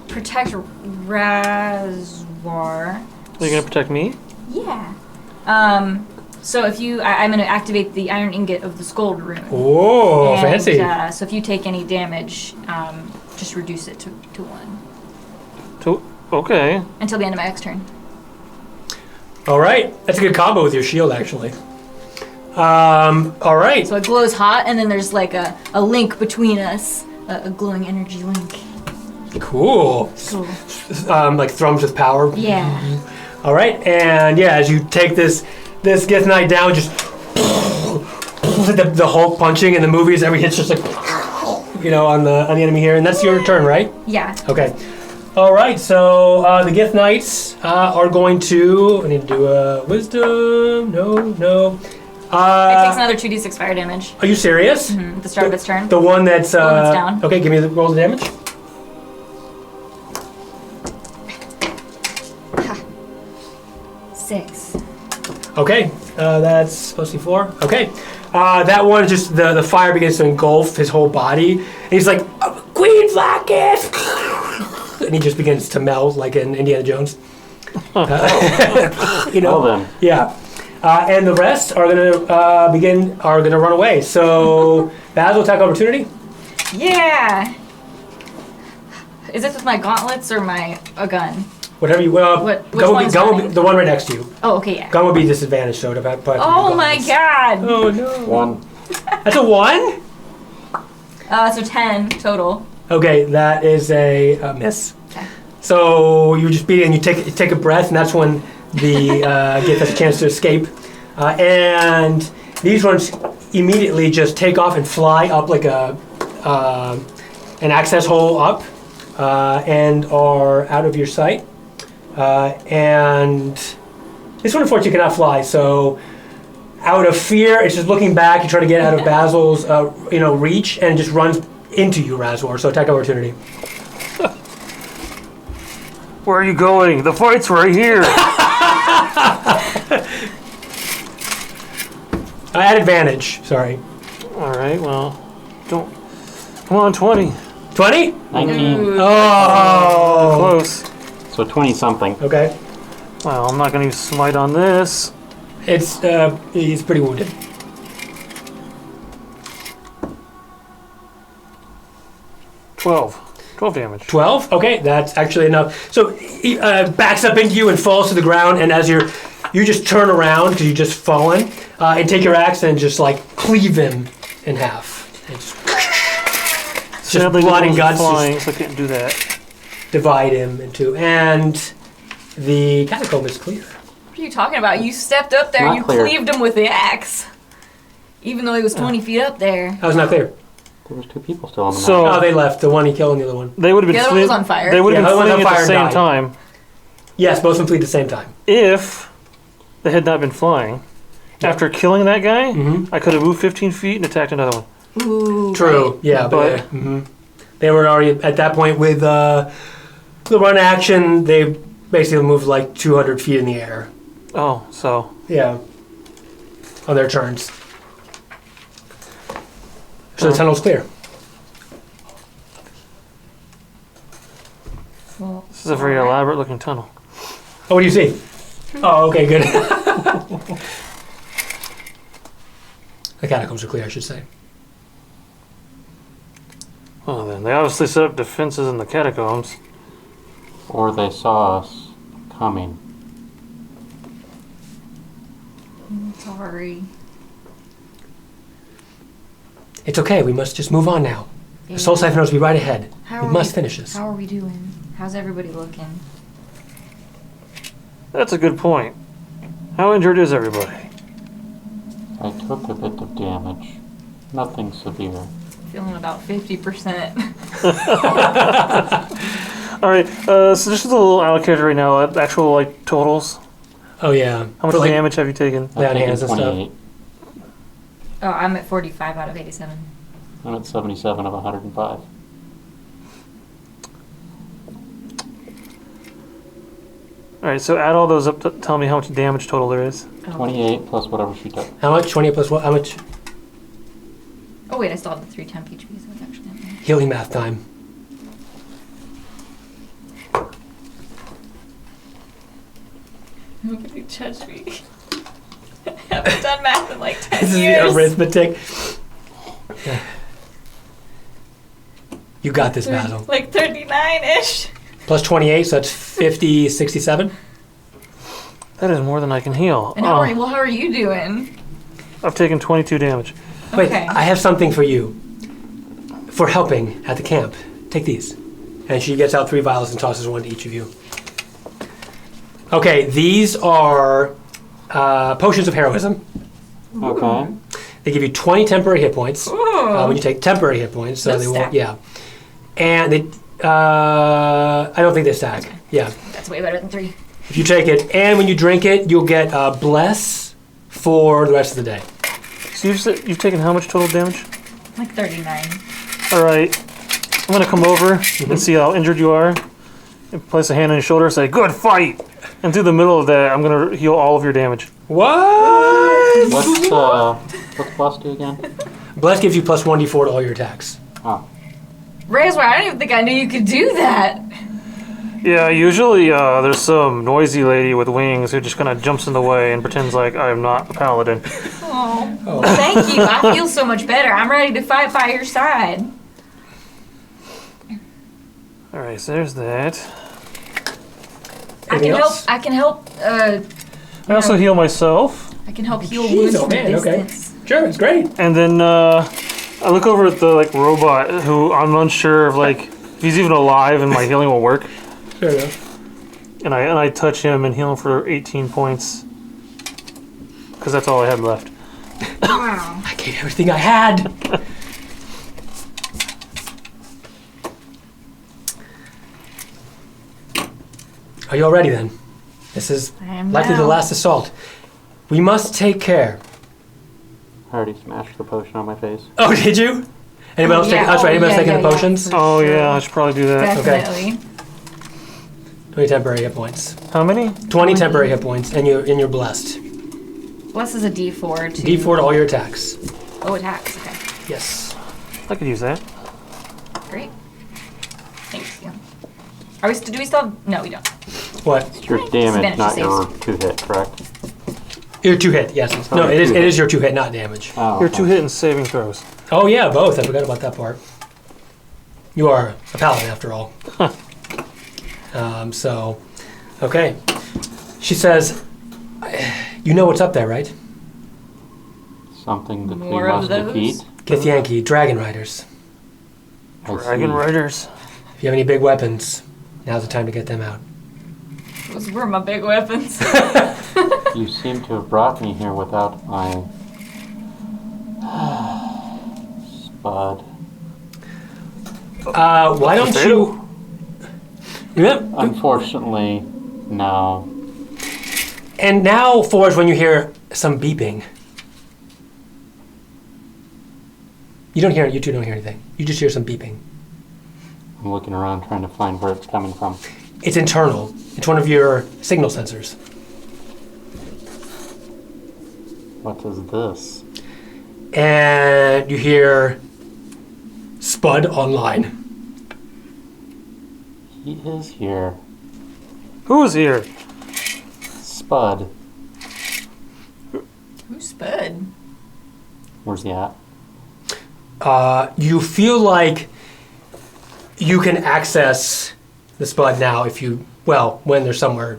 protect Raswar. Are you gonna protect me? Yeah. So if I'm going to activate the Iron Ingot of the Scold rune. Oh, And, fancy. So if you take any damage, just reduce it to 1 Okay. until the end of my next turn. All right. That's a good combo with your shield, actually. All right. So it glows hot, and then there's like a link between us, a glowing energy link. Cool. Cool. Like thrums with power. Yeah. All right. And yeah, as you take this Gith Knight down, just the Hulk punching in the movies. Every hit's just like on the enemy here, and that's your turn, right? Yeah. Okay. All right. So the Gith Knights are going to. I need to do a wisdom. No. It takes another 2d6 fire damage Are you serious? at the start of its turn. The one that's down. Okay, give me the roll of damage. Six. Okay, that's supposed to be 4. Okay, that one just the fire begins to engulf his whole body, and he's like, Queen Flacketh, and he just begins to melt like in Indiana Jones. Well then. Yeah. And the rest are gonna run away. So Basil, attack opportunity. Yeah. Is this with my gauntlets or a gun? Whatever you Which gun one's will be running? the one right next to you. Oh, okay, yeah. Gun would be disadvantaged, so but Oh my god. Oh no. 1. That's a 1. So 10 total. Okay, that is a miss. Okay. So you just beat it and you take a breath, and that's when the Gith has a chance to escape. And these ones immediately just take off and fly up like an access hole up, and are out of your sight. And this one, unfortunately, cannot fly. So, out of fear, it's just looking back and trying to get out of Basil's, reach, and just runs into you, Raswar. So, attack opportunity. Where are you going? The fight's right here. I had advantage. Sorry. All right. Well, don't. Come on, 20. 20? 19. Oh. Close. So 20 something. Okay. Well, I'm not going to use smite on this. He's pretty wounded. Twelve damage. 12? Okay, that's actually enough. So he backs up into you and falls to the ground, and as you just turn around because you just fallen, and take your axe and just like cleave him in half. And just blood and guts. Flying, so I can't do that. Divide him into, and the catacomb is clear. What are you talking about? You stepped up there and you cleaved him with the axe. Even though he was 20 feet up there. That was not clear. There was 2 people still on the map. Oh, they left. The one he killed and the other one. They would have been. The other one was on fire. They would have Yeah, the been one fleeing on at fire the same died. time Yes, both of them flee at the same time. if they had not been flying. Yeah. After killing that guy, Mhm. I could have moved 15 feet and attacked another one. Ooh, True. right. Yeah, but they were already at that point with the run action. They basically moved like 200 feet in the air. Oh, so Yeah. On their turns. So the tunnel's clear. Well, this is a very elaborate looking tunnel. Oh, what do you see? Oh, okay, good. The catacombs are clear, I should say. Well, then they obviously set up defenses in the catacombs. Or they saw us coming. sorry. It's okay, we must just move on now. The Soul Siphoners will be right ahead. We must finish this. How are we doing? How's everybody looking? That's a good point. How injured is everybody? I took a bit of damage. Nothing severe. Feeling about 50%. All right, so just a little allocator right now. Actual like totals. Oh yeah. How much damage have you taken? Lay on I've taken hands and stuff. 28. Oh, I'm at 45 out of 87. I'm at 77 of 105. All right, so add all those up to tell me how much damage total there is. 28 plus whatever she took. How much? 20 plus what? How much? Oh wait, I still have the 3 temp HP, so it's actually not bad. Healing math time. Nobody judge me. I haven't done math in like 10 This is years. the arithmetic. You got this, Basil. Like 39-ish. Plus 28, so that's 50, 67. That is more than I can heal. And how are you doing? I've taken 22 damage. Wait, Okay. I have something for you. For helping at the camp. Take these. And she gets out 3 vials and tosses one to each of you. Okay, these are potions of heroism. Okay. They give you 20 temporary hit points Ooh. when you take temporary hit points. So Those they won't. stack. Yeah. And they. I don't think they stack. Yeah. That's way better than 3. If you take it, and when you drink it, you'll get bless for the rest of the day. So you've taken how much total damage? Like 39. All right, I'm gonna come over and see how injured you are. And place a hand on your shoulder and say, "Good fight!" And through the middle of that, I'm gonna heal all of your damage. What? What's plus do again? Bless gives you plus 1d4 to all your attacks. Oh. Raswar, I don't even think I knew you could do that. Yeah, usually there's some noisy lady with wings who just kind of jumps in the way and pretends like I'm not a paladin. Oh. Well, thank you. I feel so much better. I'm ready to fight by your side. All right, so there's that. Anything else? I can help. I also heal myself, I can help heal Jeez, wounds oh from a man, okay. distance. Sure, it's great. and then I look over at the robot who I'm unsure of if he's even alive and my healing will work. Fair enough. And I touch him and heal him for 18 points. Because that's all I had left. Wow. I gave everything I had. Are you all ready then? This is I am likely the now. last assault. We must take care. I already smashed the potion on my face. Oh, did you? Anybody else taking? That's right. Anybody else taking the potions? Oh yeah, I should probably do that. Definitely. 20 temporary hit points. How many? 20 temporary hit points, and you're blessed. Bless is a D4 to... D4 to all your attacks. Oh, attacks. Okay. Yes. I could use that. Great. Thanks. Yeah. Are we? Do we still have... No, we don't. What? It's your damage, Spanish not your saves. 2-hit, correct? Your 2-hit, yes. Oh, No, it is. two It hit. is your 2-hit, not damage. Oh, Your okay. 2 hit and saving throws. Oh yeah, both. I forgot about that part. You are a paladin after all. So, okay. She says, "You know what's up there, right? Something that More we of must those? defeat. Githyanki, dragon riders. I Dragon see. Riders. If you have any big weapons, now's the time to get them out." Those were my big weapons. You seem to have brought me here without my spud. Why don't you? Yeah. Unfortunately, no. And now, Forge, when you hear some beeping, you don't hear it. You two don't hear anything. You just hear some beeping. I'm looking around trying to find where it's coming from. It's internal. It's one of your signal sensors. What is this? And you hear Spud online. He is here. Who's here? Spud. Who's Spud? Where's he at? You feel like you can access the Spud now if you, well, when there's somewhere.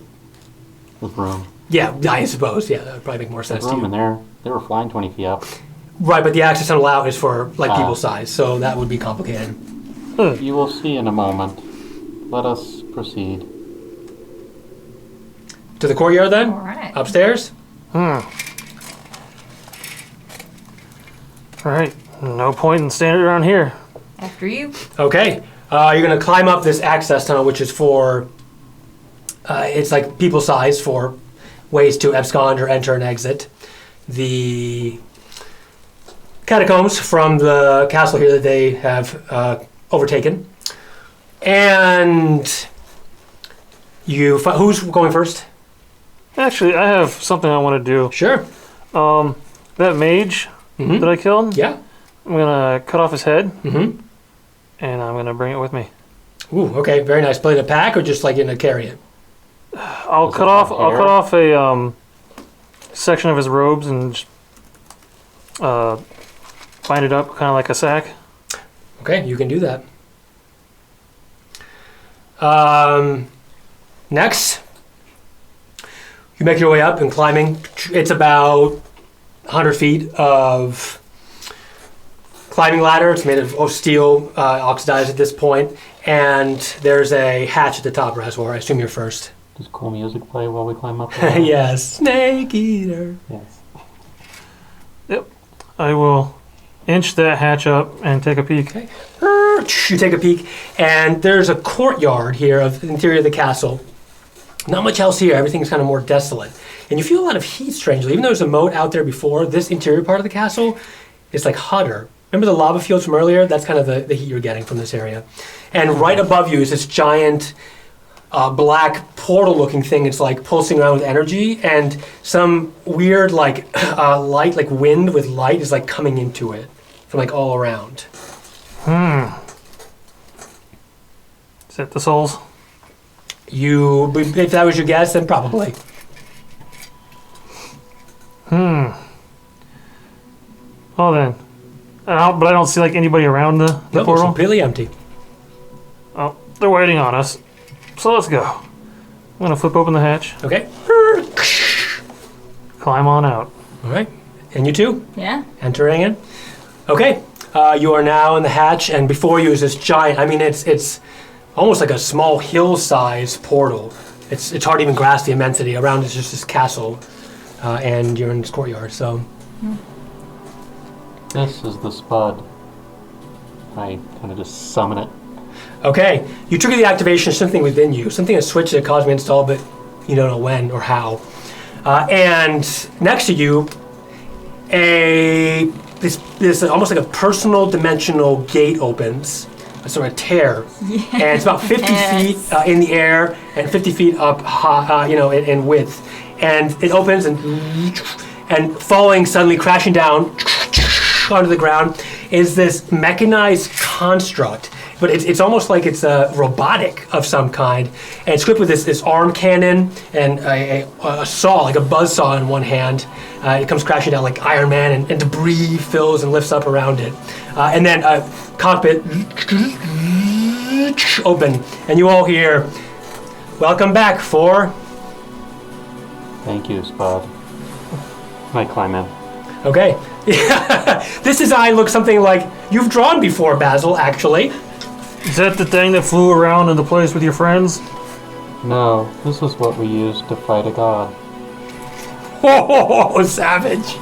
There's room. Yeah, I suppose. Yeah, that would probably make more sense There's to room in you. there. They were flying 20 feet up. Right, but the access and allow is for like Ah. people size, so that would be complicated. You will see in a moment. Let us proceed. To the courtyard then? All right. Upstairs? Right. No point in standing around here. After you. Okay. You're going to climb up this access tunnel, which is for, it's like people size for ways to abscond or enter and exit the catacombs from the castle here that they have overtaken. And you, who's going first? Actually, I have something I want to do. Sure. That mage Mhm. that I killed, Yeah. I'm gonna cut off his head Mm-hmm. and I'm gonna bring it with me. Ooh, okay, very nice. Play in a pack or just like in a carry it? I'll Does cut it off. have I'll hair? cut off a section of his robes and just, bind it up, kind of like a sack. Okay, you can do that. Next, you make your way up and climbing. It's about 100 feet of climbing ladder. It's made of steel, oxidized at this point, and there's a hatch at the top, Raswar. I assume you're first. Does cool music play while we climb up? there? Yes, Snake Eater. Yes. I will inch that hatch up and take a peek. Okay. You take a peek, and there's a courtyard here of the interior of the castle. Not much else here. Everything's kind of more desolate. And you feel a lot of heat, strangely. Even though there's a moat out there before, this interior part of the castle is like hotter. Remember the lava fields from earlier? That's kind of the heat you're getting from this area. And right above you is this giant black portal-looking thing. It's like pulsing around with energy, and some weird like light, like wind with light, is like coming into it from like all around. Is that the souls? If that was your guess, then probably. Well then, but I don't see like anybody around the No, it's portal. completely empty. Oh, they're waiting on us. So let's go. I'm gonna flip open the hatch, Okay. climb on out. All right. And you two Yeah. entering in. Okay. You are now in the hatch, and before you is this giant. I mean, it's almost like a small hill-sized portal. It's hard to even grasp the immensity. Around is just this castle, and you're in this courtyard. So This is the Spud. I kind of just summon it. okay, you trigger the activation of something within you, something a switch that caused me to install, but you don't know when or how. And next to you, this almost like a personal dimensional gate opens, a sort of tear, and it's about 50 feet in the air and 50 feet up, high, in width. And it opens and falling suddenly, crashing down onto the ground, is this mechanized construct. But it's almost like it's a robotic of some kind, and it's equipped with this arm cannon and a saw, like a buzz saw in one hand. It comes crashing down like Iron Man, and debris fills and lifts up around it. And then a cockpit open, and you all hear, "Welcome back, 4." Thank you, Spud. I climb in. Okay. This design looks something like you've drawn before, Basil, actually. Is that the thing that flew around in the place with your friends? No, this is what we used to fight a god. Oh, savage.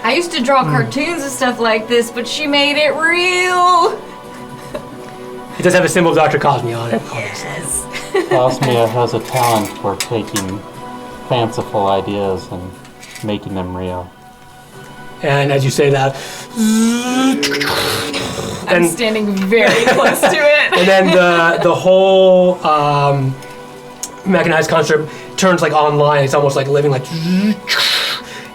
I used to draw cartoons and stuff like this, but she made it real. It does have a symbol of Dr. Cosme on it. Yes. Osmia has a talent for taking fanciful ideas and making them real. And as you say that, I'm standing very close to it. and then the whole mechanized construct turns like online. It's almost like living, like, and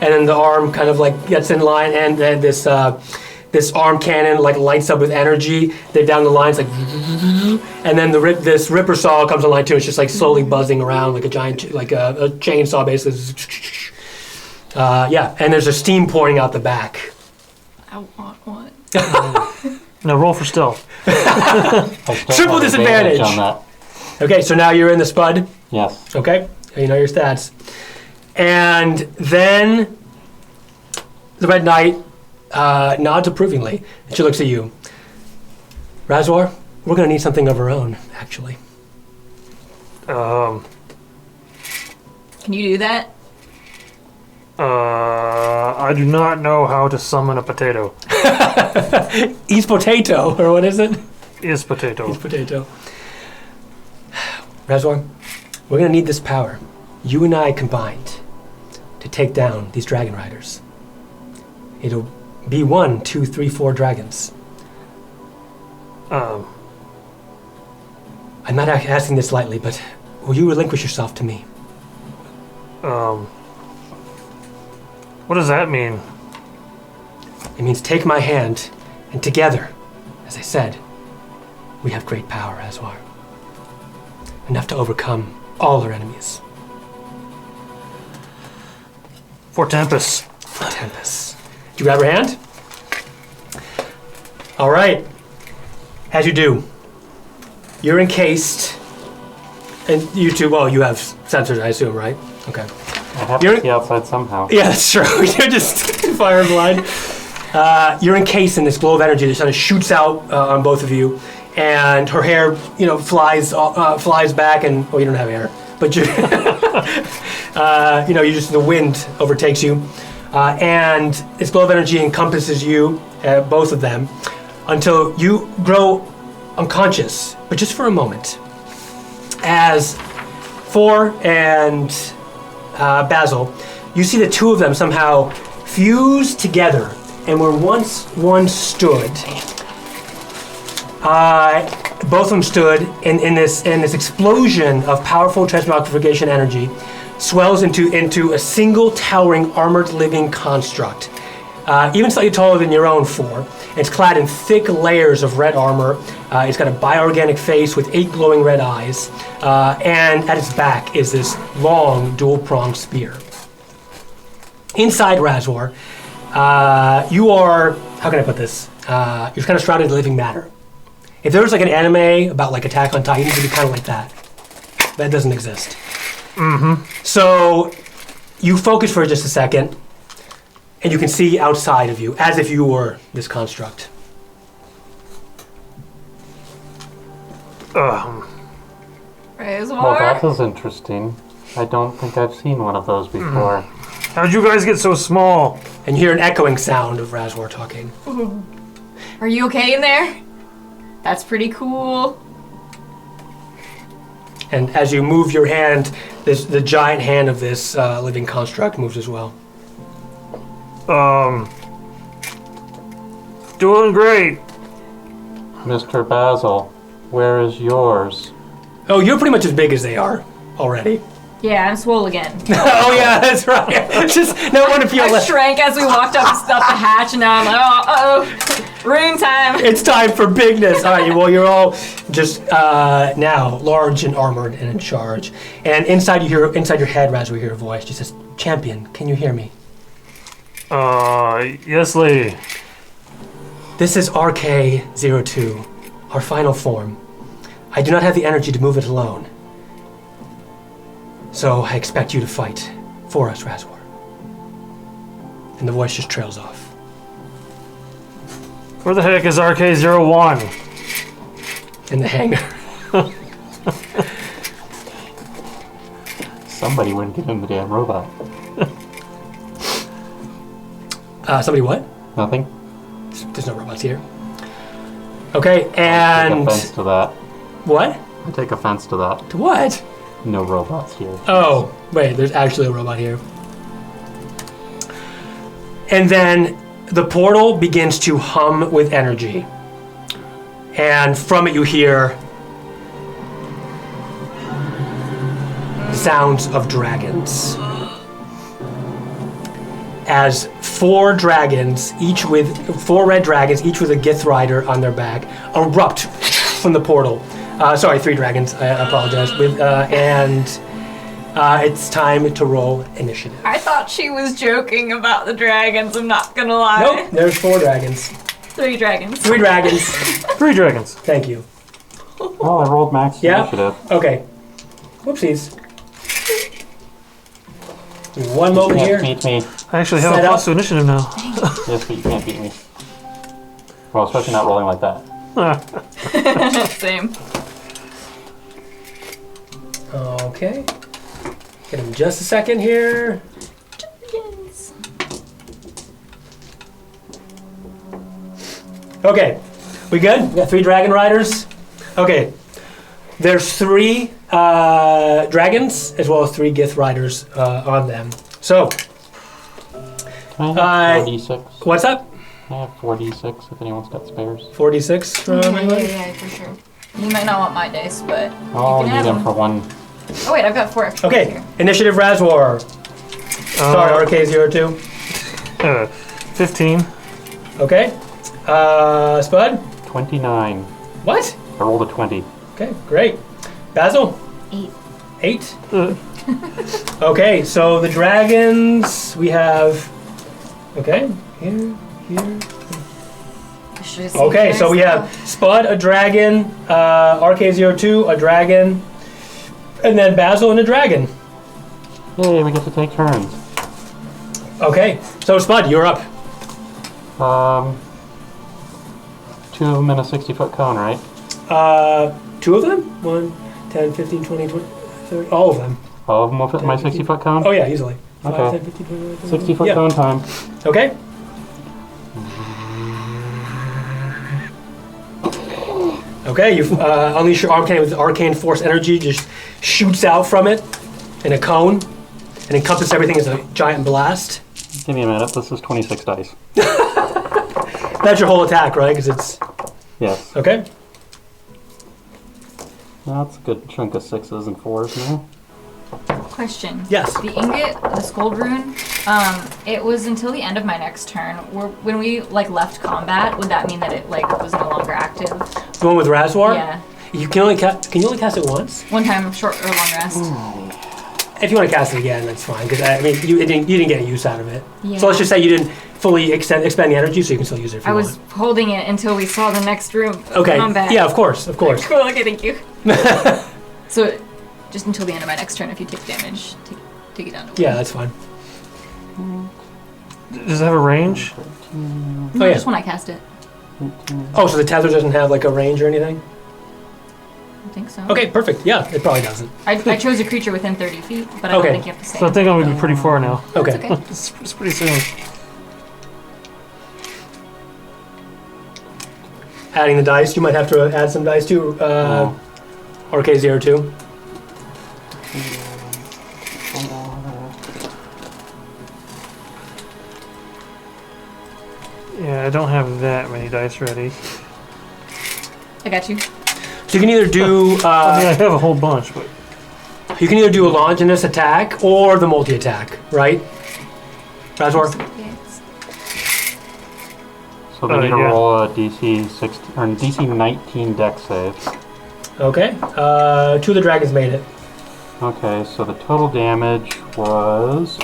then the arm kind of like gets in line, and then this arm cannon like lights up with energy. Then down the lines like, and then this ripper saw comes online too. It's just like slowly buzzing around like a giant, like a chainsaw basically. And there's a steam pouring out the back. I want one. Now roll for stealth. I still Triple have disadvantage. on that. Okay, so now you're in the Spud. Yes. Okay, you know your stats. And then the Red Knight nods approvingly, and she looks at you. Raswar, we're going to need something of our own, actually. Um, Can you do that? I do not know how to summon a potato. East potato, or what is it? Is potato. East potato. Raswar, we're going to need this power, you and I combined, to take down these dragon riders. It'll be 1, 2, 3, 4 dragons. I'm not asking this lightly, but will you relinquish yourself to me? What does that mean? It means take my hand, and together, as I said, we have great power, Raswar. Enough to overcome all our enemies. For Tempus. Tempus. Do you grab her hand? All right. As you do, you're encased, and you two, well, you have sensors, I assume, right? Okay. I have You're- to see outside somehow. Yeah, that's true. You're just fire blind. You're encased in this glow of energy that sort of shoots out on both of you, and her hair, flies back, and you don't have hair, but you, you just the wind overtakes you, and this glow of energy encompasses you, both of them, until you grow unconscious, but just for a moment, as Four and Basil, you see the two of them somehow fuse together, and where once one stood, both of them stood in this explosion of powerful transmogrification energy, swells into a single towering armored living construct, even slightly taller than your own Four. It's clad in thick layers of red armor. It's got a bioorganic face with 8 glowing red eyes, and at its back is this long dual-pronged spear. Inside Raswar, you are, how can I put this? You're kind of shrouded in living matter. If there was like an anime about like Attack on Titan, it would be kind of like that. That doesn't exist. Mm-hmm. So you focus for just a second, and you can see outside of you, as if you were this construct. Well, Raswar. that was interesting. I don't think I've seen one of those before. How'd you guys get so small? And you hear an echoing sound of Raswar talking. Are you okay in there? That's pretty cool. And as you move your hand, the giant hand of this living construct moves as well. Doing great. Mr. Basil, where is yours? Oh, you're pretty much as big as they are already. Yeah, I'm swole again. Oh yeah, that's right. It's just no one to feel I less. shrank as we walked up the hatch, and now I'm like, uh-oh, room time. It's time for bigness. All right, well, you're all just now large and armored and in charge. And inside your head, Raswar, you hear a voice. She says, "Champion, can you hear me? Yes, lady. This is RK-02, our final form. I do not have the energy to move it alone. So I expect you to fight for us, Raswar." And the voice just trails off. Where the heck is RK-01? In the hangar. Somebody wouldn't give him the damn robot. Somebody what? Nothing? There's no robots here. Okay, I take and... offense to that. What? I take offense to that. To what? No robots here. Oh, wait, there's actually a robot here. And then the portal begins to hum with energy. And from it you hear sounds of dragons. As four dragons, each with four red dragons, each with a Gith rider on their back, erupt from the portal. Sorry, three dragons. I apologize. It's time to roll initiative. I thought she was joking about the dragons, I'm not gonna lie. Nope, there's four dragons. 3 dragons. Three dragons. 3 dragons. Thank you. Oh, I rolled max Yeah? initiative. Okay. Whoopsies. One moment You here. can't beat me. I actually have Set a plus up. to initiative now. Yes, but you can't beat me. Well, especially not rolling like that. Same. Okay. Give him just a second here. Yes. Okay. We good? We got 3 dragon riders? Okay. There's 3 dragons as well as 3 Gith riders on them. So, Can I have 4d6? what's up? I have 4d6 if anyone's got spares. 46 from anybody? Yeah, for sure. You might not want my dice, but Oh, you need can have them them. for one. Oh wait, I've got 4 extra Okay. here. Initiative Raswar. Sorry, RK-02. 15. Okay. Spud? 29. What? I rolled a 20. Okay, great. Basil? 8. 8? Okay, so the dragons, we have... Okay, here. Okay, so we have Spud, a dragon, RK-02, a dragon, and then Basil and a dragon. Hey, we get to take turns. Okay, so Spud, you're up. 2 of them in a 60-foot cone, right? 2 of them? 1, 10, 15, 20, 30, all of them. All of them will fit in my 60-foot cone? Oh yeah, easily. 5, Okay. 10, 15, 20, 30, 60-foot yeah. cone time. Okay. Okay, you unleash your arcane with arcane force energy, just shoots out from it in a cone and encompasses everything as a giant blast. Give me a minute. This is 26 dice. That's your whole attack, right? Because it's Yes. okay. That's a good chunk of 6s and 4s now. Question. Yes. The ingot, the Scold rune, it was until the end of my next turn. When we left combat, would that mean that it was no longer active? The one with Raswar. Yeah. You can only can you only cast it once? One time, short or long rest. If you want to cast it again, that's fine. Because I mean, you didn't get a use out of it. Yeah. So let's just say you didn't fully expend the energy, so you can still use it if you I was want. holding it until we saw the next room. Of Okay. Combat. Yeah, of course, of course. Cool. Okay, thank you. So, just until the end of my next turn, if you take damage, take it down to 1. Yeah, that's fine. Does it have a range? No, Oh, yeah. just when I cast it. Oh, so the tether doesn't have like a range or anything? don't think so. Okay, perfect. Yeah, it probably doesn't. I chose a creature within 30 feet, but I don't Okay. think you have to say So I it. think I'm gonna be pretty far now. Okay. It's okay. It's pretty soon. Adding the dice. You might have to add some dice too. RK02. Yeah, I don't have that many dice ready. I got you. So you can either do I mean, I have a whole bunch, but you can either do a launch in this attack or the multi-attack, right? Raswar? Yes. So they Oh, need to yeah. roll a DC 16 or DC 19 deck save. Okay. 2 of the dragons made it. Okay, so the total damage was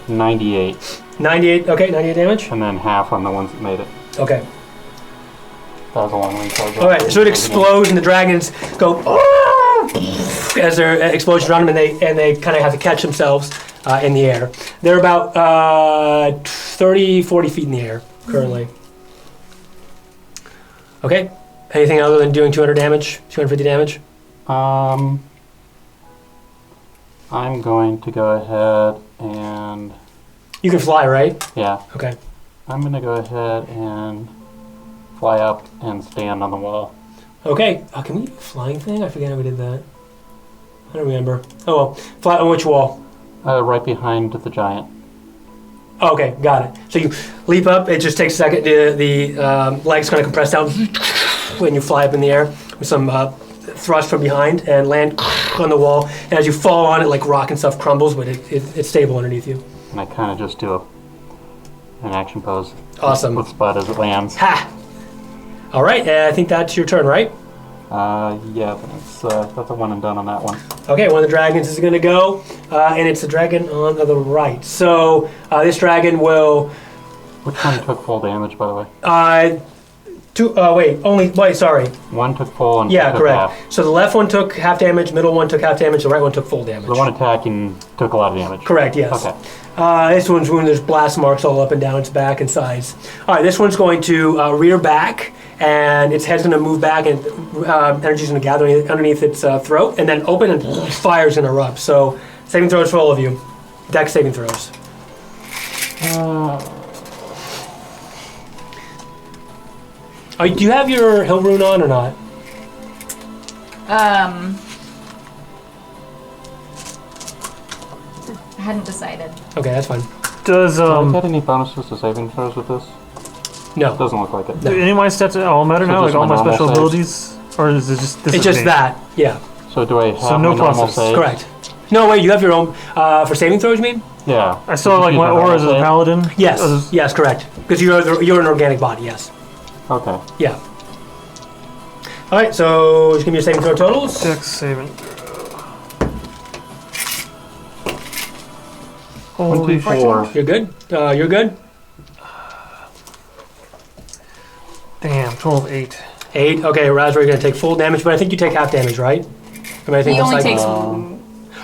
98, 98. Okay, 98 damage. and then half on the ones that made it. Okay. That was a long range charge. All right. So it explodes, and the dragons go as there are explosions around them, and they kind of have to catch themselves in the air. They're about 30, 40 feet in the air currently. Okay. Anything other than doing 200 damage, 250 damage? I'm going to go ahead and You can fly, right? yeah, Okay. I'm going to go ahead and fly up and stand on the wall. Okay. Oh, can we do a flying thing? I forget how we did that. I don't remember. Oh well. Fly on which wall? Right behind the giant. Oh, okay, got it. So you leap up. It just takes a second. The legs kind of compress down when you fly up in the air with some thrust from behind and land on the wall. And as you fall on it, like rock and stuff crumbles, but it's stable underneath you. And I kind of just do an action pose. Awesome. With Spud as it lands. Ha! All right, I think that's your turn, right? Yeah, that's a one and done on that one. Okay, one of the dragons is going to go, and it's the dragon on the right. So this dragon will. Which one took full damage, by the way? Sorry. One took full and Yeah, took correct. half. So the left one took half damage, middle one took half damage, the right one took full damage. The one attacking took a lot of damage. Correct, yes. Okay. This one's when there's blast marks all up and down its back and sides. All right, this one's going to rear back, and its head's going to move back, and energy's going to gather underneath its throat, and then open, and fire's going to erupt. So saving throws for all of you. Dex saving throws. Do you have your Hill Rune on or not? I hadn't decided. Okay, that's fine. does Do I get any bonuses to saving throws with this? No. Doesn't look like it. do any of my stats all matter So now? just Like all my my normal special saves? abilities, or is it just this? It's is just me? that, yeah. So do I have So no my normal pluses. saves? Correct. No, wait, you have your own. For saving throws, you mean? Yeah. I still have like Use my normal aura as a save? paladin. Yes, As- yes, correct. Because you're an organic body, yes. Okay. Yeah. All right, so just give me your saving throw totals. Dex saving. Holy shit. 24. You're good. You're good. Damn, 12, 8. 8. Okay, Raspberry, you're gonna take full damage, but I think you take half damage, right? I mean, I think He that's only like- takes.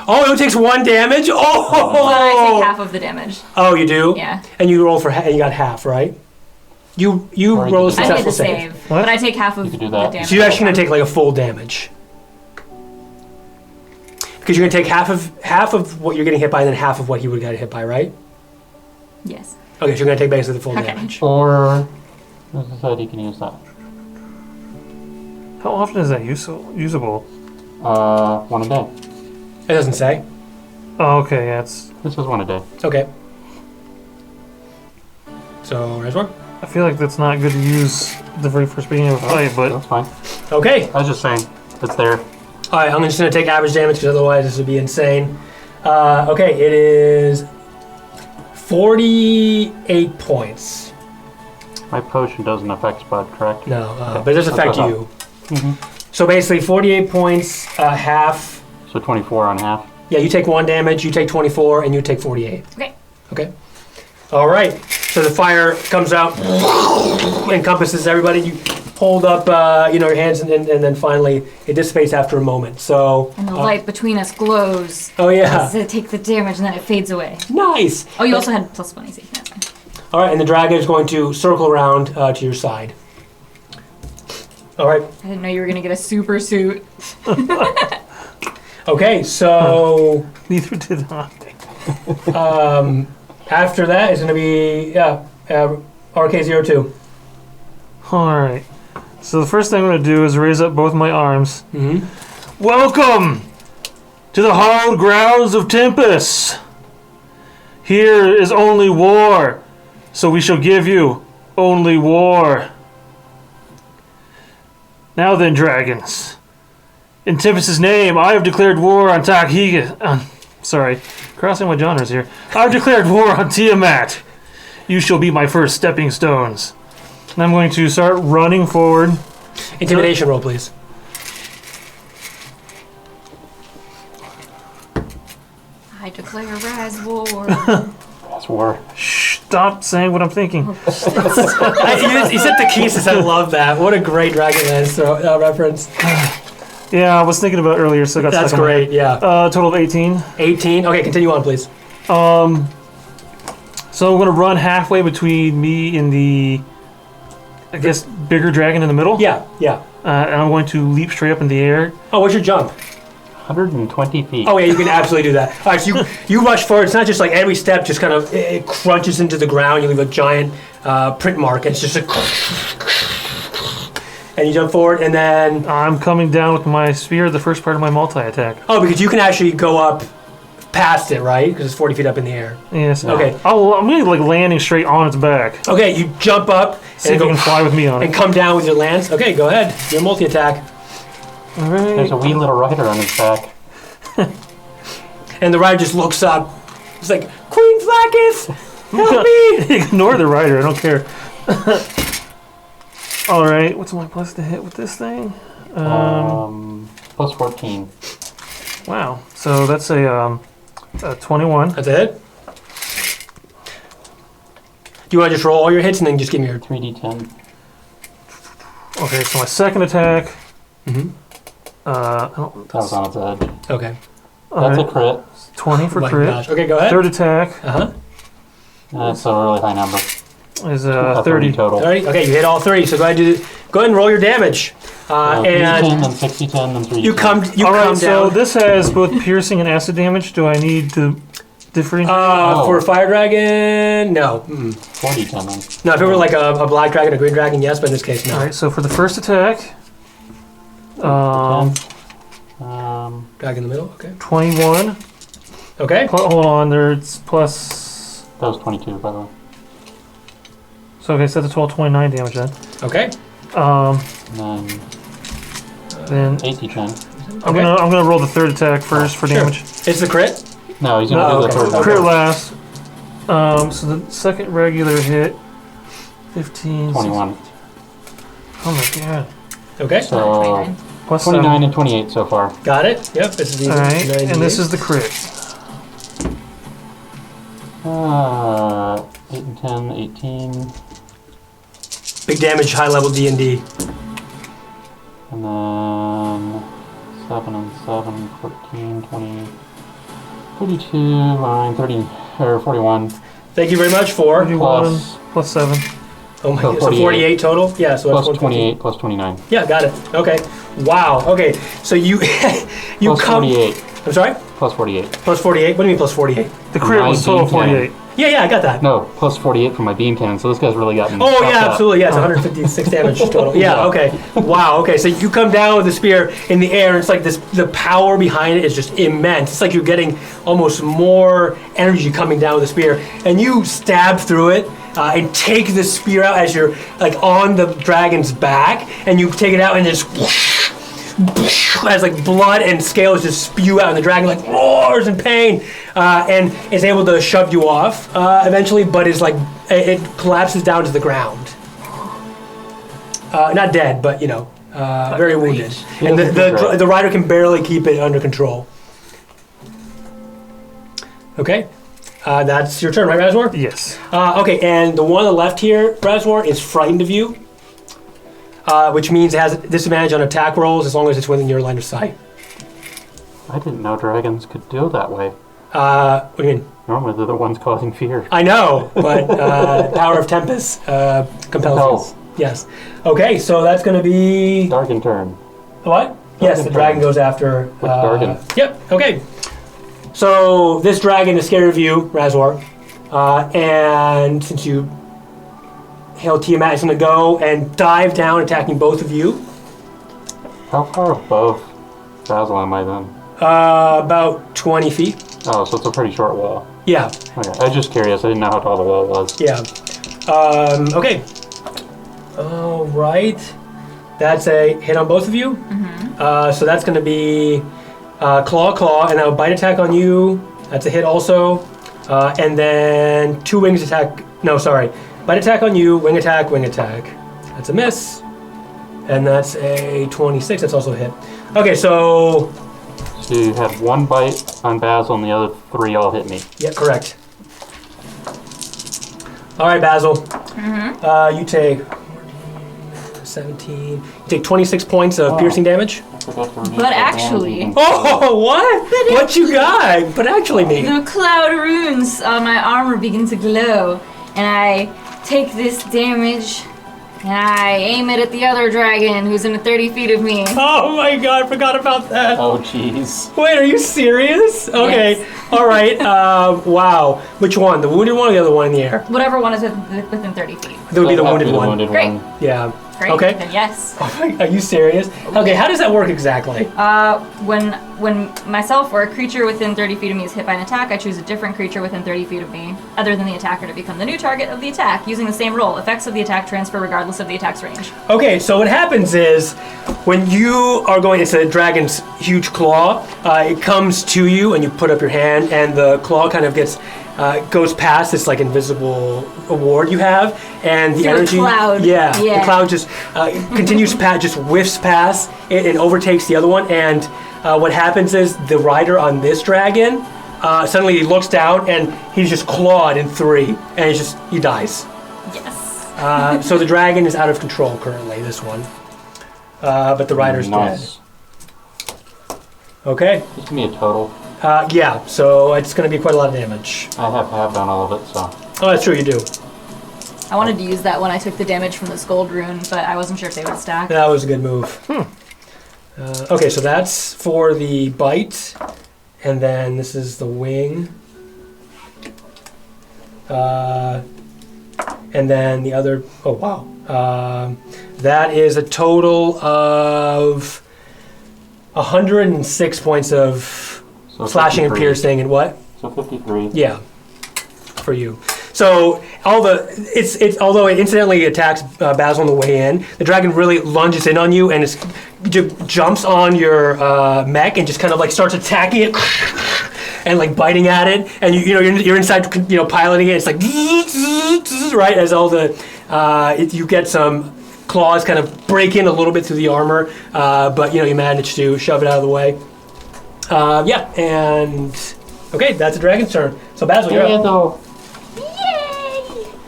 Oh, it only takes 1 damage. But I take Oh. half of the damage. Oh, you do. Yeah. And you roll for and you got half, right? You Or you roll a can I do made successful the save. save, What? but I take half of You the can do that. damage. So you're actually gonna take like a full damage. Because you're gonna take half of what you're getting hit by, and then half of what he would get hit by, right? Yes. Okay, so you're gonna take basically the full Okay. damage. Or, as I said, you can use that. How often is that usable? One a day. It doesn't say. Oh, okay, yeah, it's. This is one a day. Okay. So, Reswar? I feel like that's not good to use at the very first beginning of a fight, but That's fine. Okay. I was just saying, it's there. All right, I'm just going to take average damage because otherwise this would be insane. Okay, it is 48 points. My potion doesn't affect Spud, correct? No, but it does That's affect what I you. Mm-hmm. So basically 48 points, half. So 24 on half. Yeah, you take 1 damage, you take 24, and you take 48. Okay. Okay. All right. So the fire comes out, encompasses everybody. You hold up, your hands, and then finally it dissipates after a moment. So. And the light between us glows. Oh yeah. As it takes the damage and then it fades away. Nice. Oh, you also had +1 AC. That's fine. All right, and the dragon is going to circle around to your side. All right. I didn't know you were gonna get a super suit. Okay, so Neither did I. after that is going to be RK02. Alright. So the first thing I'm going to do is raise up both my arms. Mm-hmm. Welcome to the hallowed grounds of Tempus. Here is only war, so we shall give you only war. Now then, dragons. In Tempus' name, I have declared war on crossing my genres here. I've declared war on Tiamat. You shall be my first stepping stones. And I'm going to start running forward. Intimidation roll, please. I declare rise war. That's war. Shh, stop saying what I'm thinking. You said the Thesis. I love that. What a great Dragonlance reference. Yeah, I was thinking about it earlier, so I got That's stuck on great, yeah. Total of 18. 18. Okay, continue on, please. So I'm going to run halfway between me and the, I guess, bigger dragon in the middle. Yeah, yeah. And I'm going to leap straight up in the air. Oh, what's your jump? 120 feet. Oh, yeah, you can absolutely do that. All right, so you rush forward. It's not just like every step just kind of it crunches into the ground. You leave a giant print mark, and it's just a... And you jump forward, and then... I'm coming down with my spear, the first part of my multi-attack. Oh, because you can actually go up past it, right? Because it's 40 feet up in the air. Yes. Okay. I'm really like landing straight on its back. Okay, you jump up See and if you can fly with me on and it. come down with your lance. Okay, go ahead. Your multi-attack. All right. There's a wee little rider on his back. And the rider just looks up. It's like, Queen Flaccus, help me! Ignore the rider. I don't care. All right. What's my plus to hit with this thing? Plus 14. Wow. So that's a 21. That's a hit. Do you want to just roll all your hits and then just give me your... 3d10. Okay. So my second attack. Mm-hmm. That was on its edge. Okay. That's a crit. 20 for Oh my crit. gosh. Okay, go ahead. Third attack Uh-huh. That's a really high number. is 30 total. 30. Okay, you hit all three, so go ahead and roll your damage. 3d10, And then 60-10, then 3d10. you come All right. down. So this has both piercing and acid damage. Do I need to differentiate? For a fire dragon, no. 4d10 then. No, if it were like a black dragon, a green dragon, yes, but in this case, no. All right. So for the first attack, 10. Dragon in the middle, okay. 21. Okay. Hold on. There's plus. That was 22, by the way. So okay, so that's a total 29 damage then. Okay. And then Then 8d10. I'm gonna roll the third attack first for Sure. damage. It's the crit? No, he's gonna Oh, do okay. the third one. Crit last. So the second regular hit, 15. 21. Oh my god. Okay. So 29. Plus 29 7. and 28 so far. Got it. Yep, this is the All right, and this is the crit. 8 and 10, 18. big damage, high level D&D. And then 7 and 7, 14, 20, 32, 9, 30, or 41. Thank you very much for 31 plus 7. oh my So god, so 48 total? Yeah, so that's Plus 128. 28, plus 29. Yeah, got it. Okay. Wow. Okay. So you you Plus come 48. I'm sorry? Plus 48. Plus 48. What do you mean plus 48? The crit was total 48. Yeah, I got that. No, plus 48 from my beam cannon, so this guy's really gotten Oh fucked yeah, up. absolutely. Yeah, it's 156 damage total. Yeah, Yeah. okay. Wow. Okay, so you come down with the spear in the air. And it's like this. The power behind it is just immense. It's like you're getting almost more energy coming down with the spear, and you stab through it and take the spear out as you're like on the dragon's back, and you take it out and just. As like blood and scales just spew out, and the dragon like roars in pain, and is able to shove you off eventually, but is like it collapses down to the ground. Not dead, but you know, very wounded, and the rider can barely keep it under control. Okay, that's your turn, right, Raswar? Yes. Okay, and the one on the left here, Raswar, is frightened of you. Which means it has disadvantage on attack rolls as long as it's within your line of sight. I didn't know dragons could do that way. What do you mean? Normally they're the ones causing fear. I know, but power of Tempus compels you. Yes. Okay, so that's going to be... Darkin turn. What? Yes, the dragon goes after... Which dragon? Yep, okay. So this dragon is scared of you, Raswar. And since you hailed Tiamat, it's going to go and dive down, attacking both of you. How far above Basil am I then? About 20 feet. Oh, so it's a pretty short wall. Yeah, Okay, I was just curious. I didn't know how tall the wall was. yeah. Okay. All right. That's a hit on both of you. So that's going to be claw, and now bite attack on you. That's a hit also. And then 2 wings attack. No, sorry. Bite attack on you, wing attack, wing attack. That's a miss. And that's a 26. That's also a hit. Okay, so... So you had 1 bite on Basil and the other 3 all hit me. Yeah, correct. All right, Basil. You take 17. You take 26 points of piercing damage. But actually... Oh, what? What you got? But actually, me. The cloud runes on my armor begin to glow, and I take this damage, and I aim it at the other dragon who's in 30 feet of me. Oh my god, I forgot about that. Oh, jeez. Wait, are you serious? Okay, Yes. all right. Wow. Which one? The wounded one or the other one in the air? Whatever one is within 30 feet. It would be the That'd have to wounded be one. Wounded Great. one. Yeah. Great. Okay. Then yes. Are you serious? Okay, how does that work exactly? When myself or a creature within 30 feet of me is hit by an attack, I choose a different creature within 30 feet of me, other than the attacker, to become the new target of the attack, using the same roll. Effects of the attack transfer regardless of the attack's range. Okay, so what happens is when you are going into the dragon's huge claw, it comes to you and you put up your hand and the claw kind of goes past this like invisible ward you have, and the Through a energy, cloud. yeah, Yeah. the cloud just continues past, just whiffs past it and overtakes the other one. And what happens is the rider on this dragon suddenly he looks down and he's just clawed in 3, and he dies. Yes. So the dragon is out of control currently. This one, but the rider's Nice. dead. Okay. Just give me a total. Yeah, so it's going to be quite a lot of damage. I have halved on all of it, so. Oh, that's true, you do. I wanted to use that when I took the damage from the Scold rune, but I wasn't sure if they would stack. That was a good move. Okay, so that's for the bite, and then this is the wing. And then the other, oh wow. That is a total of 106 points of So slashing and 53. piercing, and what? So 53. Yeah, for you. So although it incidentally attacks Basil on the way in, the dragon really lunges in on you and jumps on your mech and just kind of like starts attacking it and like biting at it. And you're inside, piloting it. It's like right as all the you get some claws kind of break in a little bit through the armor, but you manage to shove it out of the way. Yeah, and okay, that's the dragon's turn. So Basil, you're up. though.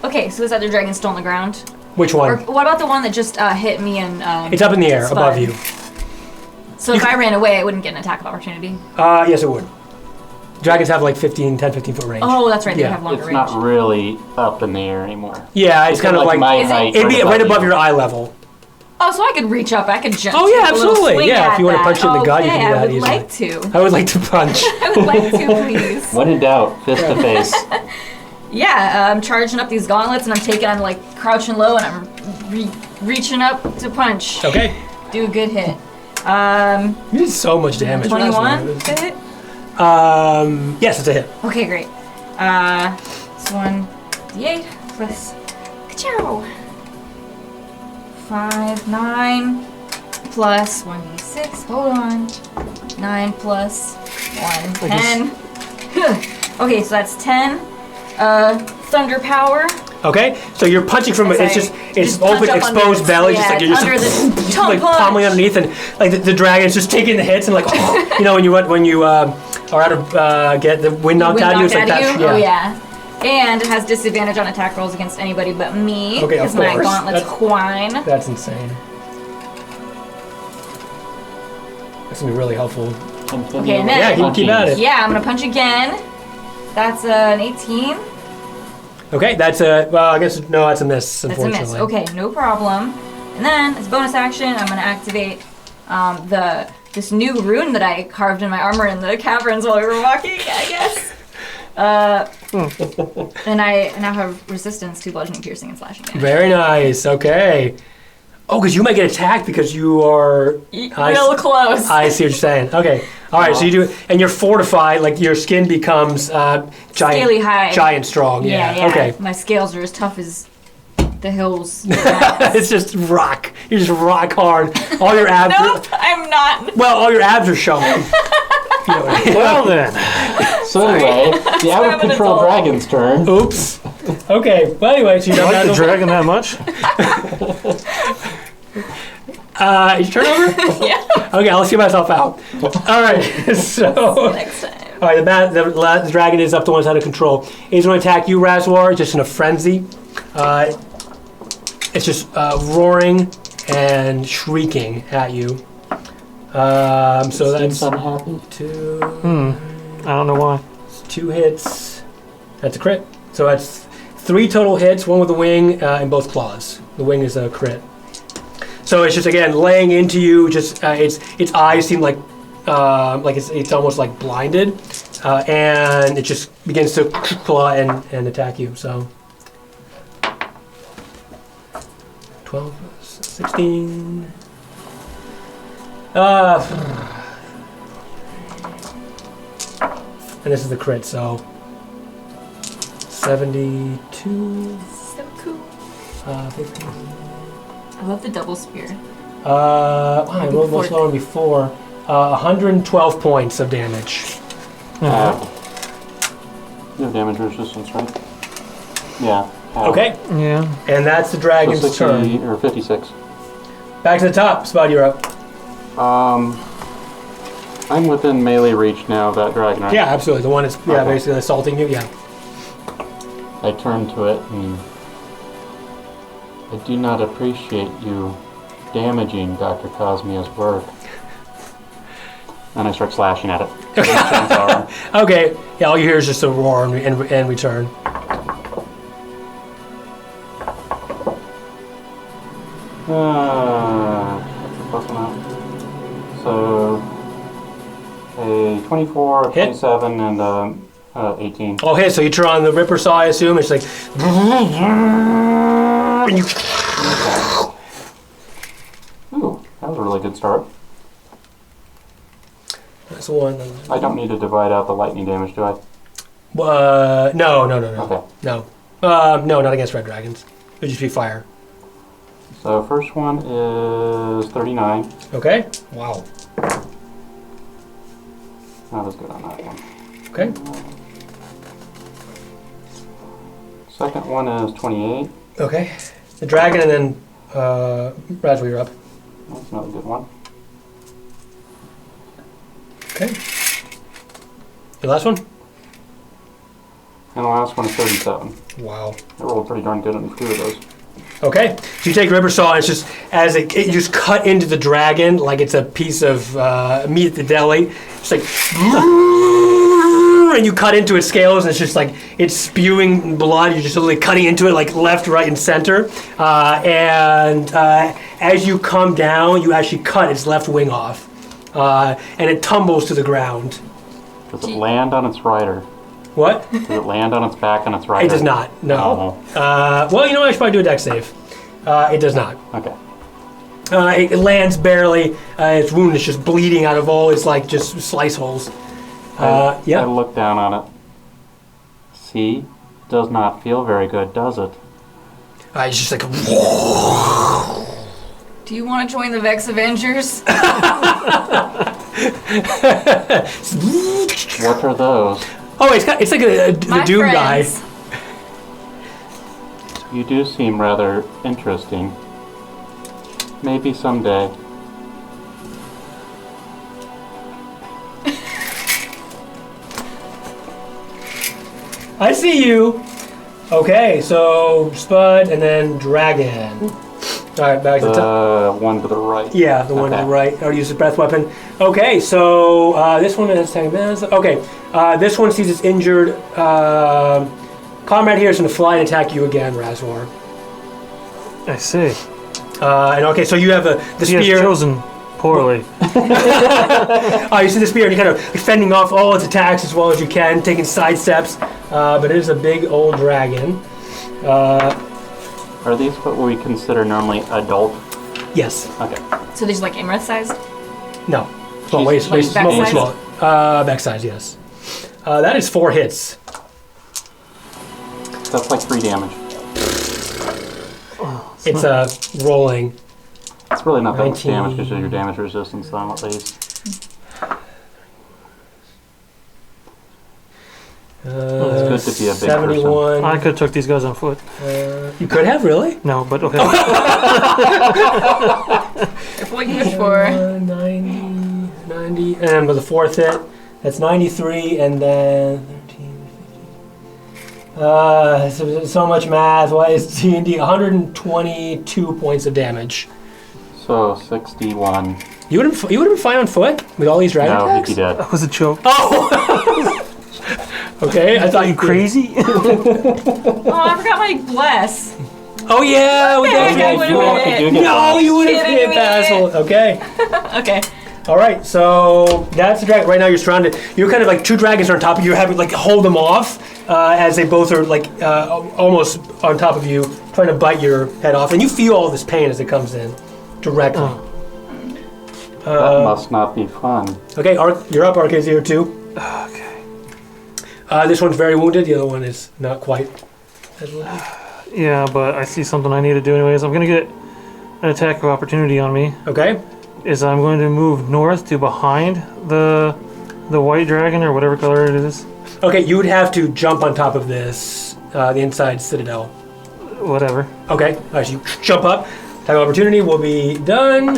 Okay, so this other dragon's still on the ground. Which Or one? what about the one that just hit me and It's up in the air spun? above you. So if I ran away, I wouldn't get an attack of opportunity. Yes, it would. Dragons have like 10, 15 foot range. Oh, that's right. They Yeah. have longer It's range. not really up in the air anymore. Yeah, it's kind of like my Is it- height. it'd be right above your eye level. Oh, so I could reach up. I could jump. Oh, yeah, take a little absolutely. swing Yeah, if at you wanna that. punch it in the gut, you can do that I would easily. like to. I would like to punch. I would like to, please. When in doubt, fist to face. Yeah, I'm charging up these gauntlets and I'm like crouching low and I'm reaching up to punch. Okay. Do a good hit. You did so much damage. 21 to hit. Yes, it's a hit. Okay, great. It's 1d8 plus. Ka-chow! 5, 9 plus 1d6. Hold on. 9 plus 1, 10. Okay, so that's 10. Thunder power. Okay, so you're punching from it's As I it's just punch open, up under exposed the- belly, yeah, just like you're under just the tongue like punch. pommeling underneath, and like the dragon's just taking the hits and like when you are out of get the wind knocked out of you, it's like that. Oh yeah. And it has disadvantage on attack rolls against anybody but me. Okay, of because my course. gauntlet's That's- Quine. That's insane. That's gonna be really helpful. Continue Okay, and with then- Yeah, keep at it. Yeah, I'm gonna punch again. That's an 18. Okay, that's a, well, I guess, no, that's a miss, That's a unfortunately. miss. Okay, no problem. And then, as a bonus action, I'm going to activate this new rune that I carved in my armor in the caverns while we were walking, I guess. And I now have resistance to bludgeoning, piercing, and slashing damage. Very nice, okay. Oh, because you might get attacked because you are... Real close. I see what you're saying. Okay. All right, so you do it, and you're fortified, like your skin becomes Scaly high. giant strong. Yeah. Okay. My scales are as tough as the hills. It's just rock. You're just rock hard. All your abs Nope, I'm not. well, all your abs are showing. You know what I mean? Well then. So anyway, the out of I'm an control adult. dragon's turn. Oops. Okay. Well, anyway, so you You don't like the dragon that much? Is your turn over? Yeah. Okay, I'll see myself out. All right. So, Next time. all right, the dragon is up to one side of control. He's going to attack you, Raswar, just in a frenzy. It's just roaring and shrieking at you. So Seems that's unhappy. I don't know why. 2 hits. That's a crit. So that's 3 total hits, 1 with the wing and both claws. The wing is a crit. So it's just, again, laying into you. Just its eyes seem like it's almost like blinded, and it just begins to claw and attack you. So 12, 16. And this is the crit, so 72. So cool. 15. I love the double spear. Wow, I rolled much lower than before. 112 points of damage. You have damage resistance, right? Yeah. Okay, Yeah. and that's the So dragon's 60 turn. or 56. Back to the top. Spud, you're up. I'm within melee reach now of that dragon, right? Yeah, absolutely. The one that's Okay. basically assaulting you. Yeah. I turn to it and I do not appreciate you damaging Dr. Cosmia's work. And I start slashing at it. Okay. Yeah. All you hear is just a roar and return. Plus one out. So a 24, a Hit. 27, and 18. Oh, hey. So you turn on the Ripper Saw. I assume it's like. And you, Ooh, that was a really good start. that's the one. I don't need to divide out the lightning damage, do I? No. Okay. No, not against red dragons. It would just be fire. So first one is 39. Okay. Wow. Not as good on that one. Okay. Second one is 28. Okay. The dragon and then Raswar, you're up. That's another good one. Okay. The last one? And the last one is 37. Wow. I rolled pretty darn good on 2 of those. Okay. So you take Ripper Saw and it's just, as it just cut into the dragon like it's a piece of meat at the deli. It's like, and you cut into its scales and it's just like, it's spewing blood. You're just literally cutting into it like left, right, and center. As you come down, you actually cut its left wing off. And it tumbles to the ground. Does it land on its rider? What? Does it land on its back on its rider? It does not, no. Oh, Well, you know what? I should probably do a dex save. It does not. okay. It lands barely. Its wound is just bleeding out of all its like just slice holes. I Yeah. look down on it. See? Does not feel very good, does it? It's just like. Do you want to join the Vex Avengers? What are those? Oh, it's like the My Doom friends. guy. You do seem rather interesting. Maybe someday. I see you. Okay, so Spud and then Dragon. All right, back to the top. The one to the right. Yeah, the one to Okay. the right. Or use the breath weapon. Okay, so this one is 10 minutes. Okay, this one sees its injured comrade here is going to fly and attack you again, Raswar. I see. And okay, so you have the He has spear. chosen poorly. You see the spear, and you're kind of fending off all its attacks as well as you can, taking side steps. But it is a big old dragon. Are these what we consider normally adult? Yes. Okay. So they're just like Imrith sized? No. Small Jeez. waist, Like waist, back small, size? small. Back size, yes. That is 4 hits. That's like 3 damage. It's rolling. It's really not that much 19. damage because of your damage resistance, though, at least. It's good to be a big 71. I could have took these guys on foot. You could have, really? No, but okay. If what you wish for. 90, and with the 4th hit, that's 93, and then 13, 50. So much math. Why is D&D 122 points of damage? So 61. You would have been fine on foot with all these dragon No, attacks? he'd be dead. That was a joke. Oh! Okay, I thought Are you crazy? Oh, I forgot my bless. Oh yeah, we Okay, got okay, you. wait a minute. No, you would have Kidding hit me. Basil. Okay. Okay. All right, so that's the dragon. Right now you're surrounded. You're kind of like 2 dragons are on top of you. You're having like hold them off as they both are like almost on top of you, trying to bite your head off, and you feel all this pain as it comes in directly. That must not be fun. Okay, you're up, Arcazir too. Okay. This one's very wounded. The other one is not quite as wounded. Yeah, but I see something I need to do anyways. I'm gonna get an attack of opportunity on me. Okay. I'm going to move north to behind the white dragon or whatever color it is. Okay, you would have to jump on top of this, the inside citadel. Whatever. Okay, all right, so you jump up. Attack of opportunity will be done.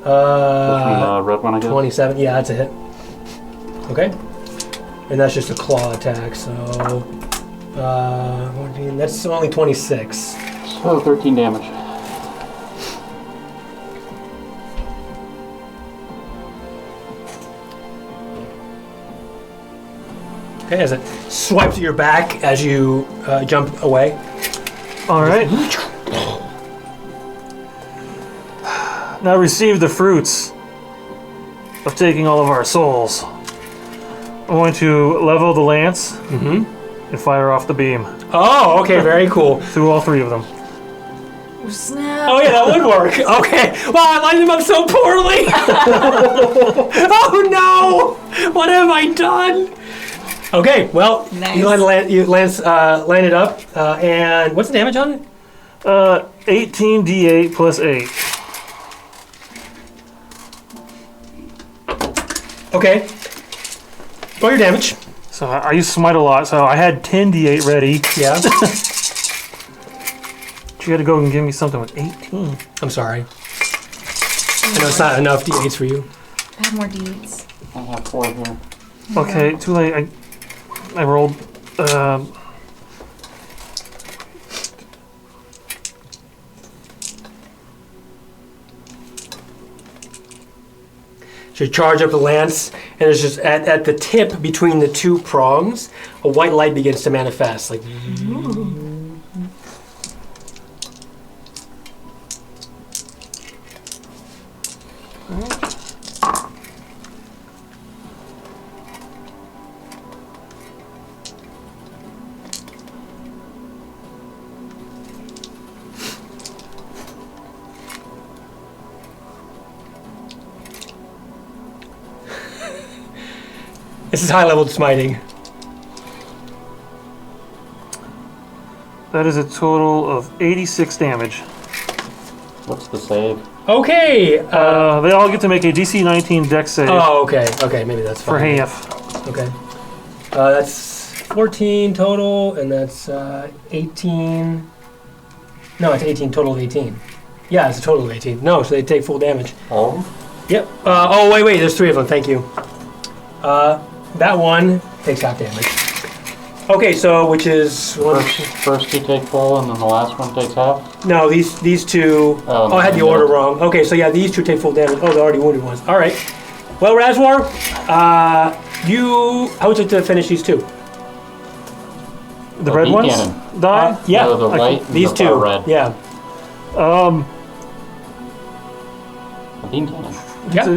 The red one, I guess? 27, yeah, that's a hit. Okay. And that's just a claw attack, so... 14, that's only 26. So 13 damage. Okay, as it swipes at your back as you jump away. All right. Now receive the fruits of taking all of our souls. I'm going to level the lance and fire off the beam Oh, okay, very cool. through all 3 of them. Snap. Oh yeah, that would work. Okay. Wow, I lined them up so poorly. Oh no! What have I done? Okay, well, Nice. you landed up, and what's the damage on it? 18d8 plus 8. Okay. Roll your damage. So I use smite a lot, so I had 10d8 ready. Yeah. But you had to go and give me something with 18. I'm sorry. I know it's not enough d8s for you. I have more deeds. I have 4 here. Okay, too late. I rolled. So you charge up the lance, and it's just at the tip between the 2 prongs, a white light begins to manifest. Like, this is high-level smiting. That is a total of 86 damage. What's the save? Okay. They all get to make a DC 19 dex save Oh, okay. Okay, maybe that's for fine. half. Okay. That's 14 total, and that's 18. No, it's 18, total of 18. Yeah, it's a total of 18. No, so they take full damage. All? Yep. Oh, wait, there's 3 of them. Thank you. That one takes half damage. Okay, so which is one. First 2 take full, and then the last one takes half? No, these 2. Oh, I had the no. order wrong. Okay, so yeah, these 2 take full damage. Oh, the already wounded ones. All right. Well, Raswar, how would you like to finish these 2? The red beam ones cannon. die? Yeah. No, the white and These the two. far red. Yeah. A beam cannon.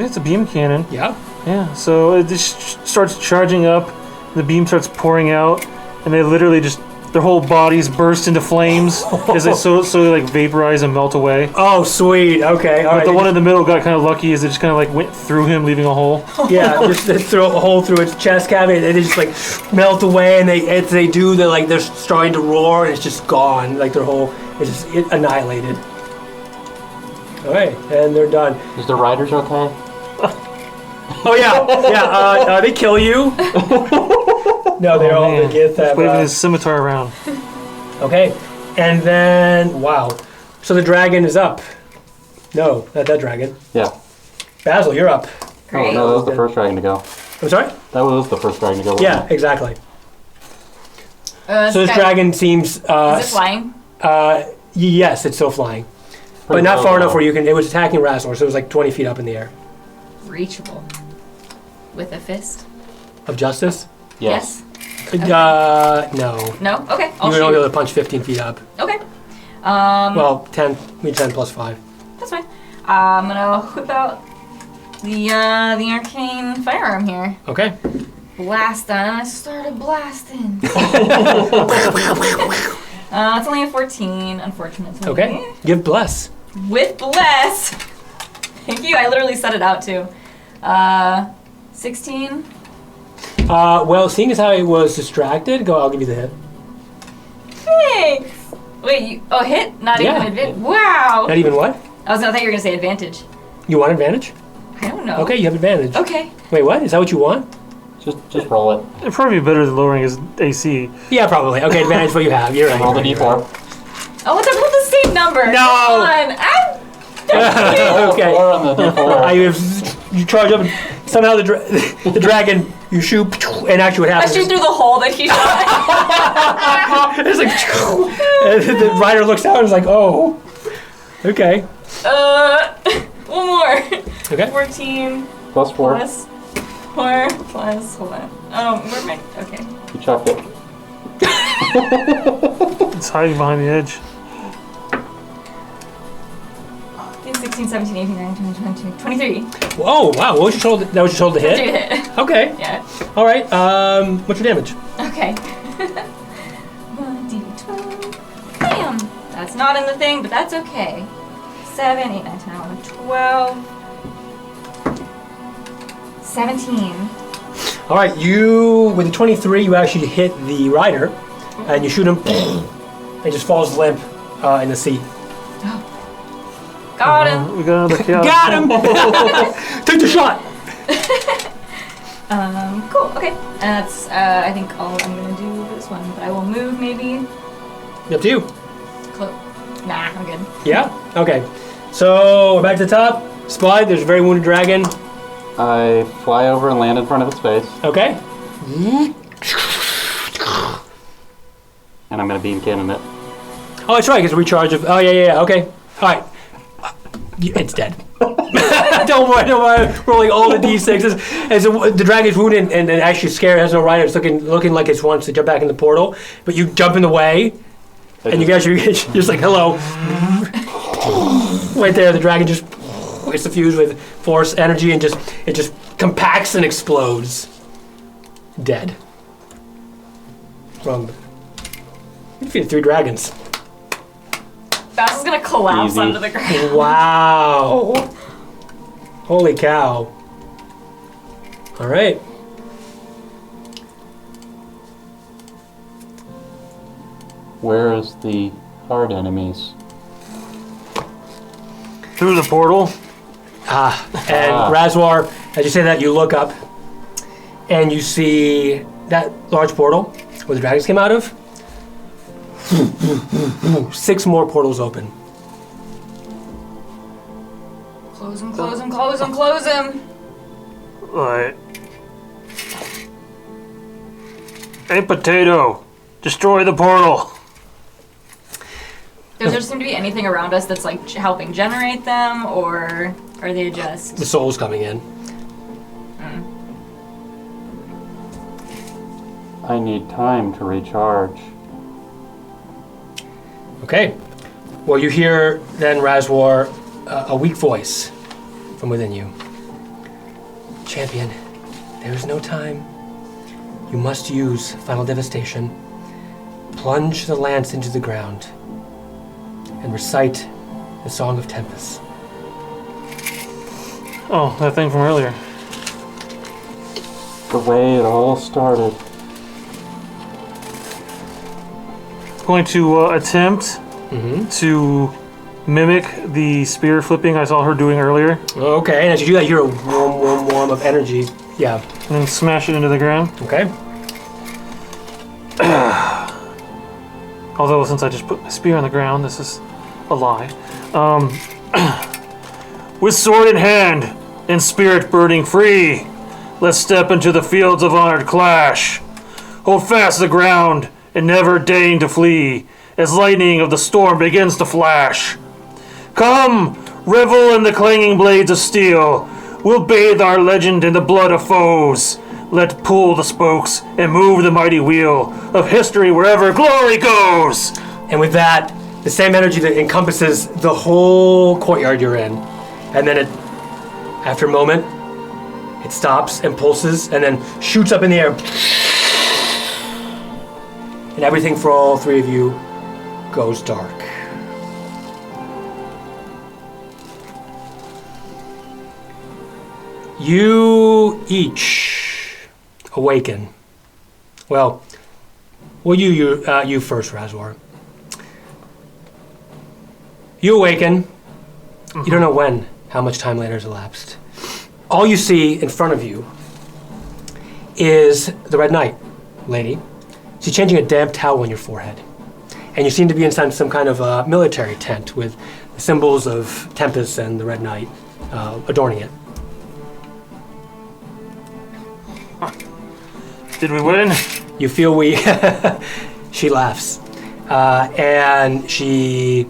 It's a beam cannon. Yeah. Yeah, so it just starts charging up, the beam starts pouring out, and they literally just, their whole bodies burst into flames as they slowly like vaporize and melt away. Oh, sweet. Okay. All But right. the one in the middle got kind of lucky as it just kind of like went through him, leaving a hole. Yeah, just they throw a hole through its chest cavity, and they just like melt away. And as they do, they're starting to roar, and it's just gone. Like their whole, it's just annihilated. All right, and they're done. Is the riders okay? Oh yeah. They kill you. No, they're all Man. the Gith have. Waving his scimitar around. Okay, and then wow, so the dragon is up. No, not that dragon. Yeah. Basil, you're up. Great. Oh, no, that was the first dragon to go. I'm sorry. That was the first dragon to go. Yeah, exactly. So this guy- dragon seems. Is it flying? Yes, it's still flying, but Pretty not low, far enough though. where you can. It was attacking Raswar, so it was like 20 feet up in the air. Reachable. With a fist? Of justice? Yes. No. No? Okay. You I'll would only be shoot. able to punch 15 feet up. Okay. Well, 10. We 10 plus 5. That's fine. I'm gonna whip out the arcane firearm here. Okay. Blast on, and I started blasting. It's only a 14, unfortunately. Okay. Give bless. With bless. Thank you. I literally set it out too. 16. Well, seeing as how he was distracted, I'll give you the hit. Thanks. Wait, hit? Not Yeah. even advantage. Wow. Not even what? I thought you were gonna say advantage. You want advantage? I don't know. Okay, you have advantage. Okay. Wait, what? Is that what you want? Just roll it. It'd probably be better than lowering his AC. Yeah, probably. Okay, advantage is what you have. You're right. Roll the you're d4. right. Oh, what's up with the same number? No. Come on. Okay. 4 on the d4. You charge up, and somehow the dragon, you shoot, and actually what I happens shoot through the hole that he shot. it's like, and the rider looks out and is like, oh, okay. One more. Okay. 14 Plus 4. plus 4 plus, hold on. Where am I? Okay. You chucked it. It's hiding behind the edge. 16, 17, 18, 19, 20, 21, 23. Whoa, wow, what was your shoulder? That was your shoulder That's hit? your hit. Okay. Yeah. All right, what's your damage? Okay. 1d12. Bam! That's not in the thing, but that's okay. 7, 8, 9, 10, 11, 12. 17. All right, with the 23, you actually hit the rider, and you shoot him, and he just falls limp in the seat. Got him. We got another kill. Got him! Took the shot! Cool. Okay. And that's, I think, all I'm gonna do for this one. But I will move maybe. Up to you. Nah, I'm good. Yeah? Okay. So, we're back to the top. Spy, there's a very wounded dragon. I fly over and land in front of its face, Okay. and I'm going to beam cannon it. Oh, that's right, because recharge of. Oh, yeah, okay. All right. It's dead. don't worry. Rolling all the d6s. As the dragon's wounded and actually scared, has no rider. It's looking like it wants to jump back in the portal. But you jump in the way, and you guys are just like, hello. Right there, the dragon just is suffused with force, energy, and it just compacts and explodes. Dead. Wrong. You defeated 3 dragons. Basil's gonna collapse Easy. onto the ground. Wow. Holy cow. All right. Where is the hard enemies? Through the portal. And Raswar, as you say that, you look up and you see that large portal where the dragons came out of. 6 more portals open. Close him, close him, close him, close him. Right. Hey, potato. Destroy the portal. Does there seem to be anything around us that's like helping generate them, or are they just? The soul's coming in. I need time to recharge. Okay. Well, you hear then, Raswar, a weak voice from within you. Champion, there is no time. You must use final devastation. Plunge the lance into the ground and recite the Song of Tempus. Oh, that thing from earlier. The way it all started. Going to attempt to mimic the spear flipping I saw her doing earlier. Okay, and as you do that, you hear a warm of energy. Yeah. And then smash it into the ground. Okay. Although, since I just put my spear on the ground, this is a lie. With sword in hand and spirit burning free, let's step into the fields of honored clash. Hold fast the ground and never deign to flee, as lightning of the storm begins to flash. Come, revel in the clanging blades of steel. We'll bathe our legend in the blood of foes. Let's pull the spokes and move the mighty wheel of history wherever glory goes. And with that, the same energy that encompasses the whole courtyard you're in. And then after a moment, it stops and pulses and then shoots up in the air. And everything for all three of you goes dark. You each awaken. Well, you first, Raswar. You awaken. You don't know when, how much time later has elapsed. All you see in front of you is the Red Knight lady. She's changing a damp towel on your forehead. And you seem to be inside some kind of military tent with the symbols of Tempus and the Red Knight adorning it. Did we win? You feel we... She laughs. And she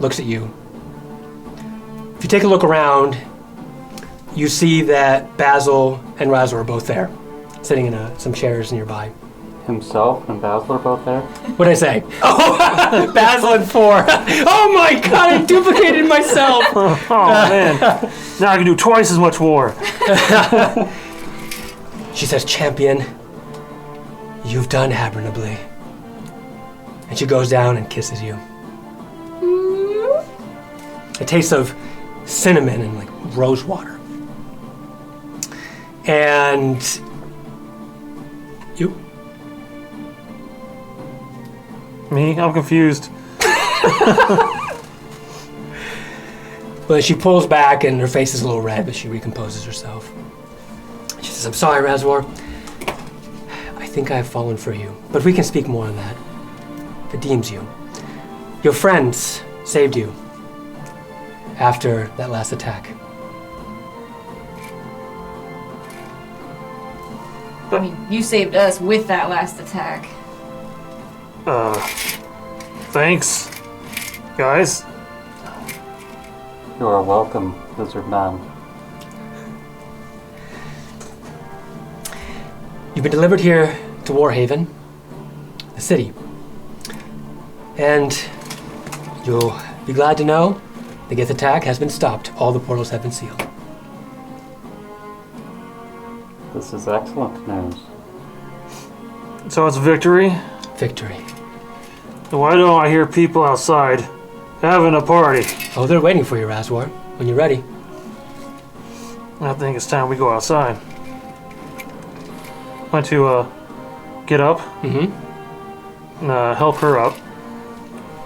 looks at you. If you take a look around, you see that Basil and Raswar are both there, sitting in some chairs nearby. Himself and Basil are both there? What did I say? Oh, Basil and 4. Oh my god, I duplicated myself. Oh man, now I can do twice as much war. She says, champion, you've done admirably. And she goes down and kisses you. A taste of cinnamon and like rose water. And you? Me? I'm confused. But she pulls back and her face is a little red, but she recomposes herself. She says, I'm sorry, Raswar. I think I have fallen for you. But we can speak more on that. If it deems you. Your friends saved you after that last attack. I mean, you saved us with that last attack. Thanks, guys. You are welcome, Lizard Man. You've been delivered here to Warhaven, the city. And you'll be glad to know the Gith attack has been stopped. All the portals have been sealed. This is excellent news. So it's victory? Victory. Why don't I hear people outside having a party? Oh, they're waiting for you, Raswar. When you're ready. I think it's time we go outside. Want to get up and help her up,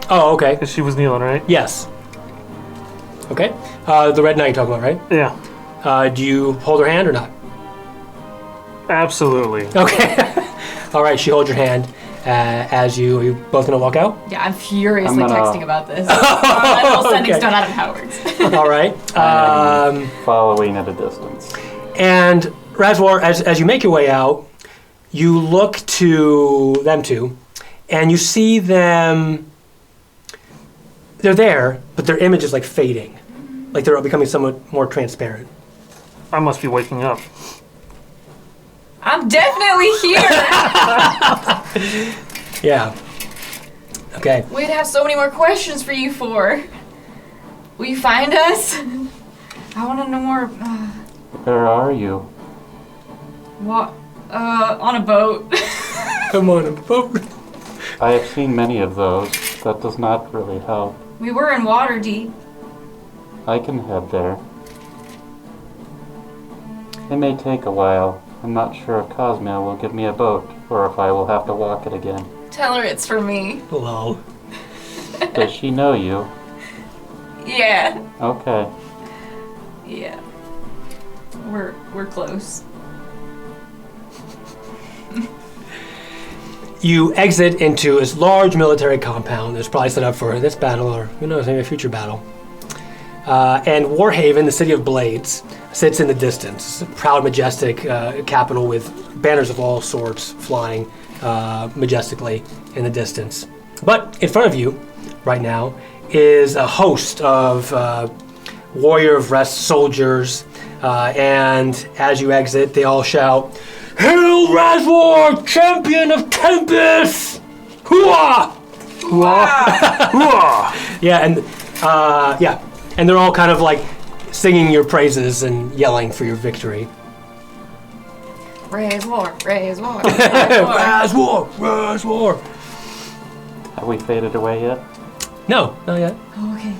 Oh, okay. because she was kneeling, right? Yes. Okay. The Red Knight you're talking about, right? Yeah, Do you hold her hand or not? absolutely. Okay. All right, she holds your hand as are you both going to walk out? Yeah, I'm furiously I'm gonna- texting about this. My little sending Okay. stone out of Howard's. All right. I'm following at a distance. And Raswar, as you make your way out, you look to them two, and you see them. They're there, but their image is like fading, like they're becoming somewhat more transparent. I must be waking up. I'm definitely here. Yeah. Okay. We'd have so many more questions for you four. Will you find us? I want to know more. Where are you? What? On a boat. Come on a boat. I have seen many of those. That does not really help. We were in Waterdeep. I can head there. It may take a while. I'm not sure if Cosmia will give me a boat, or if I will have to walk it again. Tell her it's for me. Lol. Does she know you? Yeah. Okay. Yeah. We're close. You exit into this large military compound that's probably set up for this battle or who knows, maybe a future battle. And Warhaven, the city of Blades, sits in the distance. It's a proud, majestic capital with banners of all sorts flying majestically in the distance. But in front of you right now is a host of warrior of rest soldiers. And as you exit, they all shout, "Hail Raswar, champion of Tempus! Hooah!" And they're all kind of like singing your praises and yelling for your victory. Raswar, Raswar, Raswar, Raswar. Have we faded away yet? No, not yet. Oh, okay.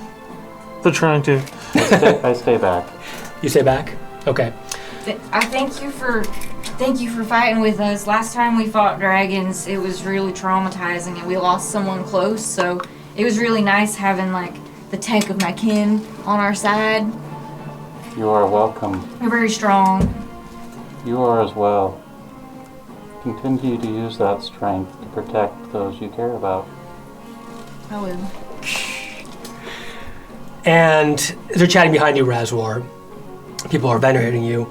They're trying to. I stay back. You stay back? Okay. I thank you for fighting with us. Last time we fought dragons, it was really traumatizing and we lost someone close, so it was really nice having like the tech of my kin on our side. You are welcome. You're very strong. You are as well. Continue to use that strength to protect those you care about. I will. And they're chatting behind you, Raswar. People are venerating you.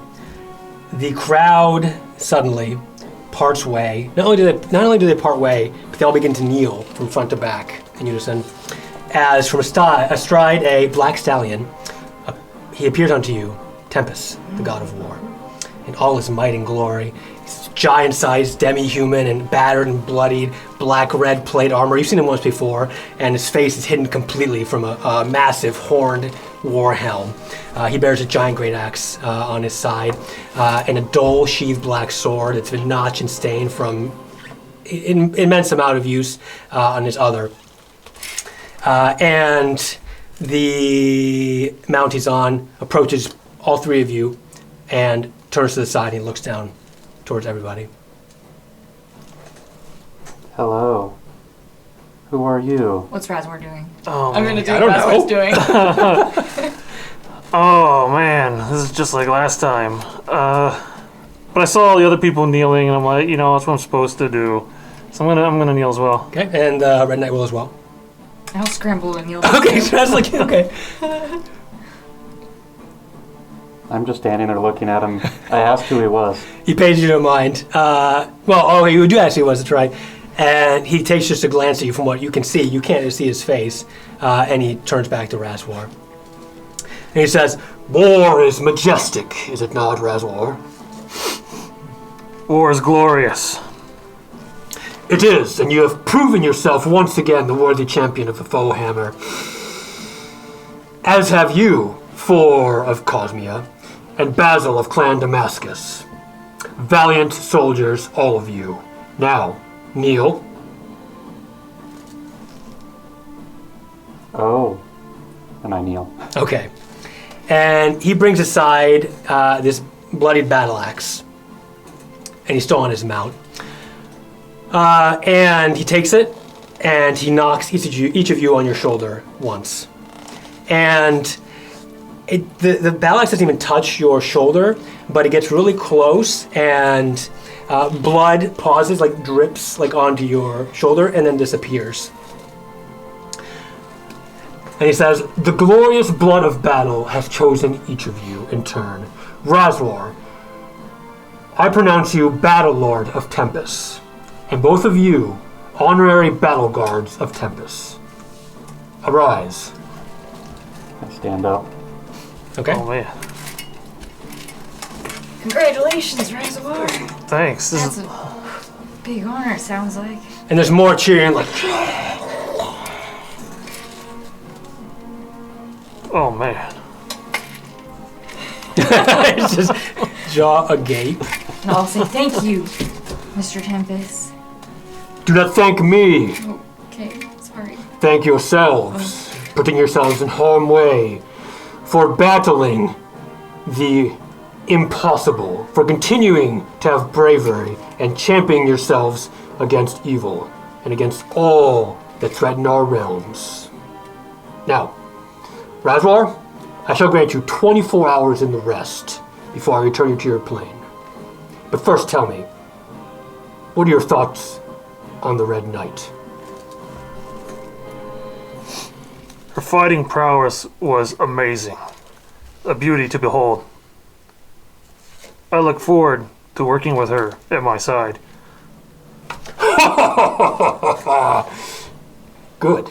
The crowd suddenly parts way. Not only do they part way, but they all begin to kneel from front to back in unison. As from astride a black stallion, he appears unto you, Tempus, the god of war, in all his might and glory. He's giant-sized, demi-human, and battered and bloodied, black-red plate armor. You've seen him once before, and his face is hidden completely from a massive horned war helm. He bears a giant great axe on his side, and a dull, sheathed black sword that's been notched and stained from an immense amount of use on his other. And the mount he's on approaches all three of you and turns to the side and he looks down towards everybody. Hello. Who are you? What's Raswar doing? Oh, I'm gonna do I what don't Raswar's doing. oh man, this is just like last time. But I saw all the other people kneeling, and I'm like, that's what I'm supposed to do. So I'm gonna kneel as well. Okay, and Red Knight will as well. I'll scramble and you'll. Okay, so that's like, okay. I'm just standing there looking at him. I asked who he was. He pays you no mind. You do ask who he was, that's right. And he takes just a glance at you from what you can see. You can't see his face. And he turns back to Raswar. And he says, "War is majestic, is it not, Raswar?" War is glorious. "It is, and you have proven yourself once again the worthy champion of the Foehammer. As have you, four of Cosmia, and Basil of Clan Damascus. Valiant soldiers, all of you. Now, kneel." Oh. And I kneel. Okay. And he brings aside this bloodied battle axe. And he's still on his mount. And he takes it, and he knocks each of you on your shoulder once. And the battle axe doesn't even touch your shoulder, but it gets really close, and blood pauses, like drips like onto your shoulder, and then disappears. And he says, "The glorious blood of battle has chosen each of you in turn. Raswar, I pronounce you Battle Lord of Tempus, and both of you honorary battle guards of Tempus. Arise." I stand up. Okay. Oh man, Congratulations, Raswar. thanks. This That's is a big honor, it sounds like. And there's more cheering, like, Oh man. It's just jaw agape. And I'll say thank you, Mr. Tempus. Do not thank me. Okay, sorry. Thank yourselves, putting yourselves in harm's way, for battling the impossible, for continuing to have bravery and championing yourselves against evil and against all that threaten our realms. Now, Raswar, I shall grant you 24 hours in the rest before I return you to your plane. But first tell me, what are your thoughts on the Red Knight? Her fighting prowess was amazing. A beauty to behold. I look forward to working with her at my side. Good.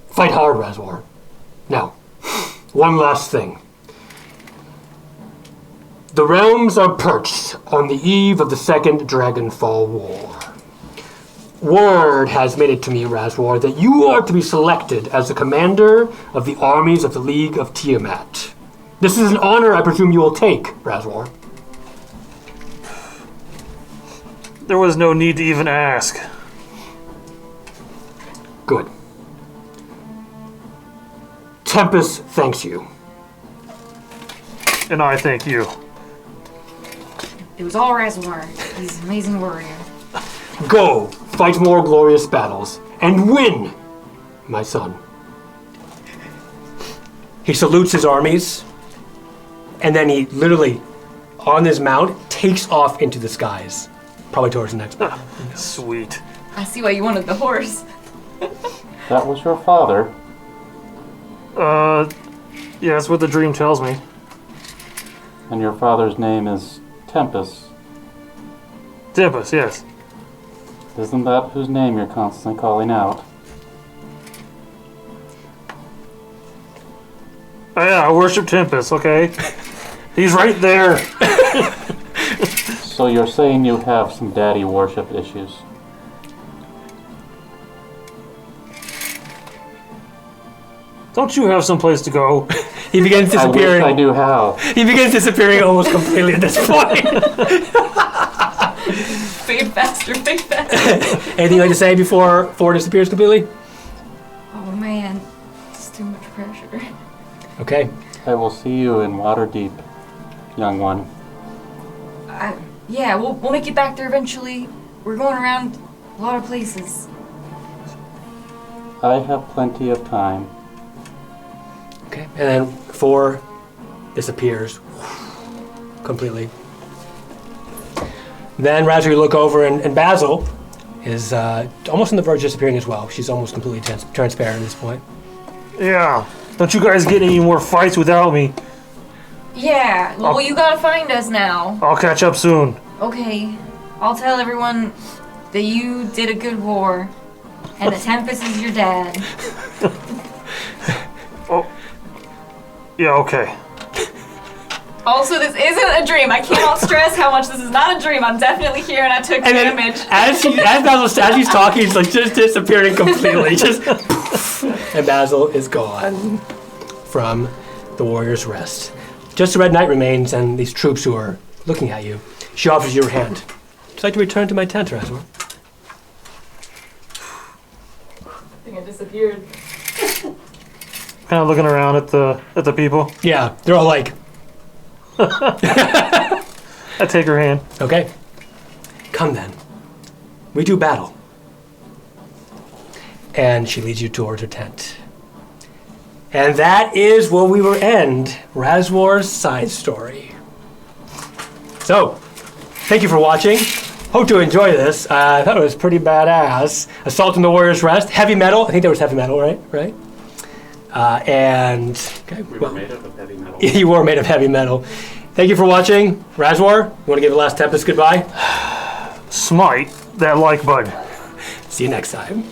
Fight hard, Raswar. Now, one last thing. The realms are perched on the eve of the Second Dragonfall War. Word has made it to me, Raswar, that you are to be selected as the commander of the armies of the League of Tiamat. This is an honor I presume you will take, Raswar. There was no need to even ask. Good. Tempus thanks you. And I thank you. It was all Raswar. He's an amazing warrior. Go, fight more glorious battles, and win, my son. He salutes his armies, and then he literally, on his mount, takes off into the skies. Probably towards the next battle. Sweet. I see why you wanted the horse. That was your father. Yeah, that's what the dream tells me. And your father's name is Tempus. Tempus, yes. Isn't that whose name you're constantly calling out? Oh, yeah, I worship Tempus, okay? He's right there. So you're saying you have some daddy worship issues? Don't you have someplace to go? He begins I wish disappearing. I knew how. He begins disappearing almost completely at this point. Fade faster, fade faster. Anything you'd like to say before Ford disappears completely? Oh man, it's too much pressure. Okay. I will see you in Waterdeep, young one. Yeah, we'll make it back there eventually. We're going around a lot of places. I have plenty of time. Okay. And then 4 disappears completely. Then Razor, you look over, and Basil is almost on the verge of disappearing as well. She's almost completely transparent at this point. Yeah. Don't you guys get any more fights without me? Yeah, well, you gotta find us now. I'll catch up soon. Okay, I'll tell everyone that you did a good war, and that Tempus is your dad. Oh. Yeah, okay. Also, this isn't a dream. I cannot stress how much this is not a dream. I'm definitely here, and I took And then damage. as he's talking, he's like just disappearing completely. Just poof, and Basil is gone from the Warrior's Rest. Just the Red Knight remains, and these troops who are looking at you. She offers you her hand. Would you like to return to my tent, Raswar? I think I disappeared. Kind of looking around at the people. Yeah, they're all like, I take her hand. okay, come then. We do battle. And she leads you towards her tent. And that is where we will end Raswar's side story. So, thank you for watching. Hope to enjoy this. I thought it was pretty badass. Assault on the Warrior's Rest. Heavy metal. I think there was heavy metal, right? Right? Okay, We were made up of heavy metal. you were made of heavy metal. Thank you for watching. Raswar, you want to give the last Tempest goodbye? Smite that like button. See you next time.